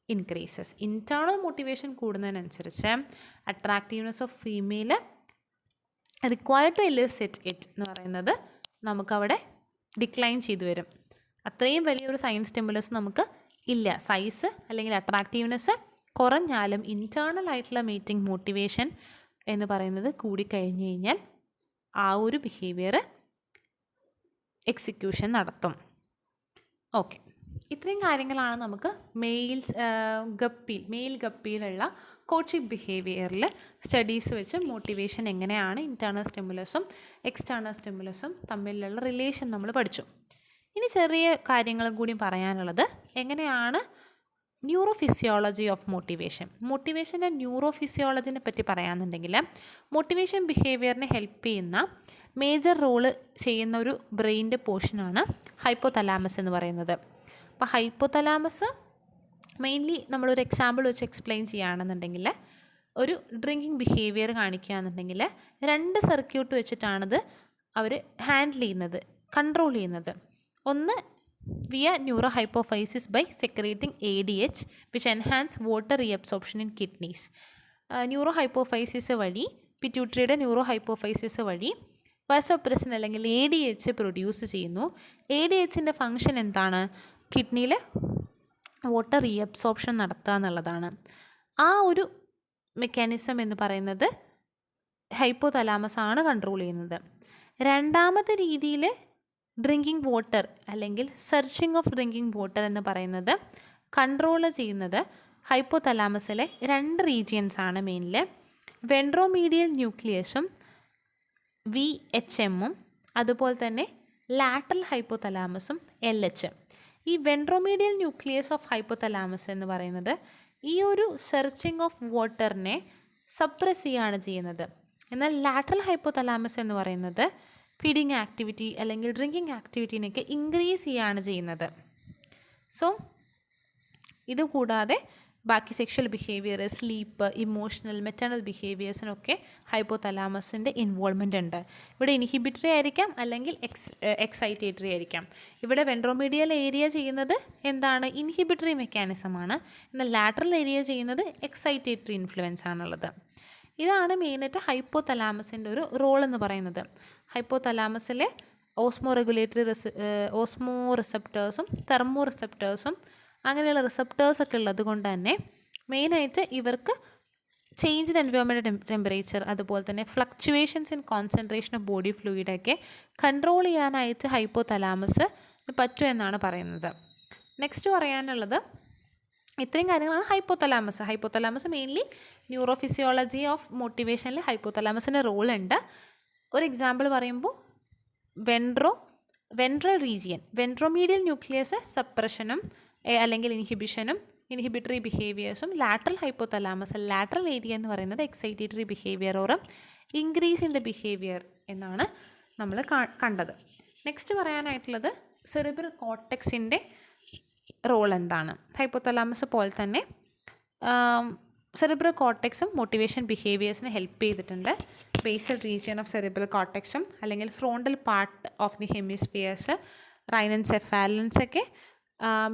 increases. Internal motivation കൂടുന്നതിനനുസരിച്ച് attractiveness of female required to elicit it എന്ന് പറയുന്നത് നമുക്കവിടെ ഡിക്ലൈൻ ചെയ്തു വരും. അത്രയും വലിയൊരു സൈൻ സ്റ്റിമുലസ് നമുക്ക് ഇല്ല. സൈസ് അല്ലെങ്കിൽ അട്രാക്റ്റീവ്നെസ് കുറഞ്ഞാലും ഇൻറ്റേർണൽ ആയിട്ടുള്ള മീറ്റിംഗ് മോട്ടിവേഷൻ എന്ന് പറയുന്നത് കൂടിക്കഴിഞ്ഞ് കഴിഞ്ഞാൽ ആ ഒരു ബിഹേവിയർ എക്സിക്യൂഷൻ നടത്തും. ഓക്കെ, ഇത്രയും കാര്യങ്ങളാണ് നമുക്ക് മെയിൽ ഗപ്പിയിലുള്ള കോച്ചിങ് ബിഹേവിയറിൽ സ്റ്റഡീസ് വെച്ച് മോട്ടിവേഷൻ എങ്ങനെയാണ് ഇൻറ്റേർണൽ സ്റ്റിമുലസും എക്സ്റ്റേർണൽ സ്റ്റിമുലസും തമ്മിലുള്ള റിലേഷൻ നമ്മൾ പഠിച്ചു. ഇനി ചെറിയ കാര്യങ്ങളും കൂടി പറയാനുള്ളത്, എങ്ങനെയാണ് ന്യൂറോഫിസിയോളജി ഓഫ് മോട്ടിവേഷൻ്റെ ന്യൂറോഫിസിയോളജിനെ പറ്റി പറയാമെന്നുണ്ടെങ്കിൽ, മോട്ടിവേഷൻ ബിഹേവിയറിനെ ഹെൽപ്പ് ചെയ്യുന്ന മേജർ റോള് ചെയ്യുന്ന ഒരു ബ്രെയിൻ്റെ പോർഷനാണ് ഹൈപ്പോതലാമസ് എന്ന് പറയുന്നത്. അപ്പോൾ ഹൈപ്പോതലാമസ് മെയിൻലി നമ്മളൊരു എക്സാമ്പിൾ വെച്ച് എക്സ്പ്ലെയിൻ ചെയ്യുകയാണെന്നുണ്ടെങ്കിൽ, ഒരു ഡ്രിങ്കിങ് ബിഹേവിയർ കാണിക്കുകയാണെന്നുണ്ടെങ്കിൽ 2 സർക്യൂട്ട് വെച്ചിട്ടാണത് അവർ ഹാൻഡിൽ ചെയ്യുന്നത്, കൺട്രോൾ ചെയ്യുന്നത്. ഒന്ന് via neurohypophysis by secreting ADH which enhance water reabsorption in kidneys. ന്യൂറോഹൈപ്പോഫൈസിസ് വഴി, പിറ്റ്യൂട്ടറിയുടെ ന്യൂറോഹൈപ്പോഫൈസിസ് വഴി വാസോപ്രസിൻ അല്ലെങ്കിൽ ADH പ്രൊഡ്യൂസ് ചെയ്യുന്നു. ADHൻ്റെ ഫങ്ഷൻ എന്താണ്, കിഡ്നിയിൽ വാട്ടർ റീഅബ്സോർപ്ഷൻ നടത്തുക എന്നുള്ളതാണ്. ആ ഒരു മെക്കാനിസം എന്ന് പറയുന്നത് ഹൈപ്പോതലാമസ് ആണ് കൺട്രോൾ ചെയ്യുന്നത്. രണ്ടാമത്തെ രീതിയിൽ ഡ്രിങ്കിങ് വാട്ടർ അല്ലെങ്കിൽ സെർച്ചിങ് ഓഫ് ഡ്രിങ്കിങ് വാട്ടർ എന്ന് പറയുന്നത് കൺട്രോൾ ചെയ്യുന്നത് ഹൈപ്പോതലാമസിലെ 2 റീജിയൻസ് ആണ് മെയിൻലി. വെൻട്രോമീഡിയൽ ന്യൂക്ലിയസും VHM അതുപോലെ തന്നെ ലാറ്ററൽ ഹൈപ്പോതലാമസും LH. ഈ വെൻട്രോമീഡിയൽ ന്യൂക്ലിയസ് ഓഫ് ഹൈപ്പോതലാമസ് എന്ന് പറയുന്നത് ഈ ഒരു സെർച്ചിങ് ഓഫ് വാട്ടറിനെ സപ്രസ് ചെയ്യുകയാണ് ചെയ്യുന്നത്. എന്നാൽ ലാറ്ററൽ ഹൈപ്പോതലാമസ് എന്ന് പറയുന്നത് ഫീഡിങ് ആക്ടിവിറ്റി അല്ലെങ്കിൽ ഡ്രിങ്കിങ് ആക്ടിവിറ്റീനൊക്കെ ഇൻക്രീസ് ചെയ്യുകയാണ് ചെയ്യുന്നത്. സോ ഇതുകൂടാതെ ബാക്കി sexual behaviour, sleep, emotional, maternal ബിഹേവിയേഴ്സിനൊക്കെ ഹൈപ്പോതലാമസിൻ്റെ ഇൻവോൾവ്മെൻ്റ് ഉണ്ട്. ഇവിടെ ഇൻഹിബിറ്ററി ആയിരിക്കാം അല്ലെങ്കിൽ എക്സൈറ്റേറ്ററി ആയിരിക്കാം. ഇവിടെ വെൻട്രോമീഡിയൽ ഏരിയ ചെയ്യുന്നത് എന്താണ്, ഇൻഹിബിറ്ററി മെക്കാനിസമാണ്. എന്നാൽ ലാറ്ററൽ ഏരിയ ചെയ്യുന്നത് എക്സൈറ്റേറ്ററി ഇൻഫ്ലുവൻസ് ആണുള്ളത്. ഇതാണ് മെയിനായിട്ട് ഹൈപ്പോതലാമസിൻ്റെ ഒരു റോൾ എന്ന് പറയുന്നത്. ഹൈപ്പോതലാമസിലെ ഓസ്മോ റിസപ്റ്റേഴ്സും തെർമോ റിസപ്റ്റേഴ്സും അങ്ങനെയുള്ള റിസപ്റ്റേഴ്സൊക്കെ ഉള്ളത് കൊണ്ട് തന്നെ മെയിനായിട്ട് ഇവർക്ക് ചേഞ്ച് ഇൻ എൻവയോൺമെൻറ്റ് ടെമ്പറേച്ചർ, അതുപോലെ തന്നെ fluctuations in concentration of body ഫ്ലൂയിഡൊക്കെ കൺട്രോൾ ചെയ്യാനായിട്ട് ഹൈപ്പോതലാമസ് പറ്റും എന്നാണ് പറയുന്നത്. നെക്സ്റ്റ് പറയാനുള്ളത് ഇത്രയും കാര്യങ്ങളാണ് ഹൈപ്പോതലാമസ് മെയിൻലി ന്യൂറോഫിസിയോളജി ഓഫ് മോട്ടിവേഷനിൽ ഹൈപ്പോതലാമസിൻ്റെ റോൾ ഉണ്ട്. ഒരു എക്സാമ്പിൾ പറയുമ്പോൾ വെൻട്രൽ റീജിയൻ, വെൻട്രോമീഡിയൽ ന്യൂക്ലിയസ് സപ്രഷനും അല്ലെങ്കിൽ ഇൻഹിബിഷനും ഇൻഹിബിറ്ററി ബിഹേവിയേഴ്സും, ലാറ്ററൽ ഹൈപ്പോതലാമസ് ലാറ്ററൽ ഏരിയ എന്ന് പറയുന്നത് excitatory behaviour or increase in the behaviour എന്നാണ് നമ്മൾ കണ്ടത്. നെക്സ്റ്റ് പറയാനായിട്ടുള്ളത് സെറിബ്രൽ കോർട്ടെക്സിൻ്റെ റോൾ എന്താണ്. ഹൈപ്പോതലാമസ് പോലെ തന്നെ സെറിബ്രൽ കോർട്ടെക്സും മോട്ടിവേഷൻ ബിഹേവിയേഴ്സിനെ ഹെൽപ്പ് ചെയ്തിട്ടുണ്ട്. ബേസൽ റീജിയൻ ഓഫ് സെറിബ്രൽ കോർട്ടെക്സും അല്ലെങ്കിൽ frontal part of the hemispheres, rhinencephalons ഒക്കെ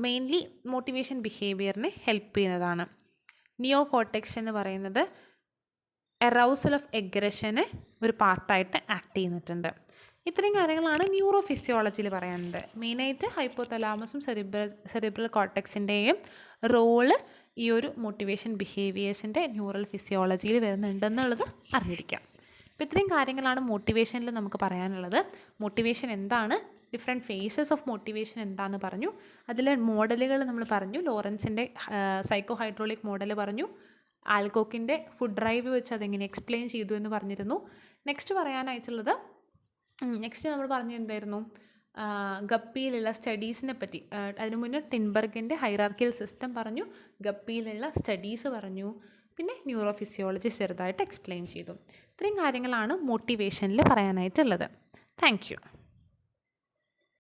മെയിൻലി മോട്ടിവേഷൻ ബിഹേവിയറിനെ ഹെൽപ്പ് ചെയ്യുന്നതാണ്. നിയോ കോർട്ടെക്സ് എന്ന് പറയുന്നത് എറൗസൽ ഓഫ് എഗ്രഷന് ഒരു പാർട്ടായിട്ട് ആക്ട് ചെയ്യുന്നിട്ടുണ്ട്. ഇത്രയും കാര്യങ്ങളാണ് ന്യൂറോ ഫിസിയോളജിയിൽ പറയാനുണ്ട്. മെയിനായിട്ട് ഹൈപ്പോതലാമസും സെറിബ്രൽ കോർട്ടെക്സിൻ്റെയും റോള് ഈ ഒരു മോട്ടിവേഷൻ ബിഹേവിയേഴ്സിൻ്റെ ന്യൂറൽ ഫിസിയോളജിയിൽ വരുന്നുണ്ടെന്നുള്ളത് അറിഞ്ഞിരിക്കാം. അപ്പോൾ ഇത്രയും കാര്യങ്ങളാണ് മോട്ടിവേഷനിൽ നമുക്ക് പറയാനുള്ളത്. മോട്ടിവേഷൻ എന്താണ്, ഡിഫറെൻറ്റ് ഫേസസ് ഓഫ് മോട്ടിവേഷൻ എന്താണെന്ന് പറഞ്ഞു. അതിലെ മോഡലുകൾ നമ്മൾ പറഞ്ഞു. ലോറൻസിൻ്റെ സൈക്കോ ഹൈഡ്രോളിക് മോഡൽ പറഞ്ഞു. ആൽകോക്കിൻ്റെ ഫുഡ് ഡ്രൈവ് വെച്ച് അതെങ്ങനെ എക്സ്പ്ലെയിൻ ചെയ്തു എന്ന് പറഞ്ഞിരുന്നു. നെക്സ്റ്റ് പറയാനായിട്ടുള്ളത്, നെക്സ്റ്റ് നമ്മൾ പറഞ്ഞ എന്തായിരുന്നു, ഗപ്പിയിലുള്ള സ്റ്റഡീസിനെ പറ്റി. അതിനു മുന്നേ ടിൻബർഗിൻ്റെ ഹൈറാർക്കിയൽ സിസ്റ്റം പറഞ്ഞു, ഗപ്പിയിലുള്ള സ്റ്റഡീസ് പറഞ്ഞു, പിന്നെ ന്യൂറോ ഫിസിയോളജി ചെറുതായിട്ട് എക്സ്പ്ലെയിൻ ചെയ്തു. ഇത്രയും കാര്യങ്ങളാണ് മോട്ടിവേഷനിൽ പറയാനായിട്ടുള്ളത്. Thank you.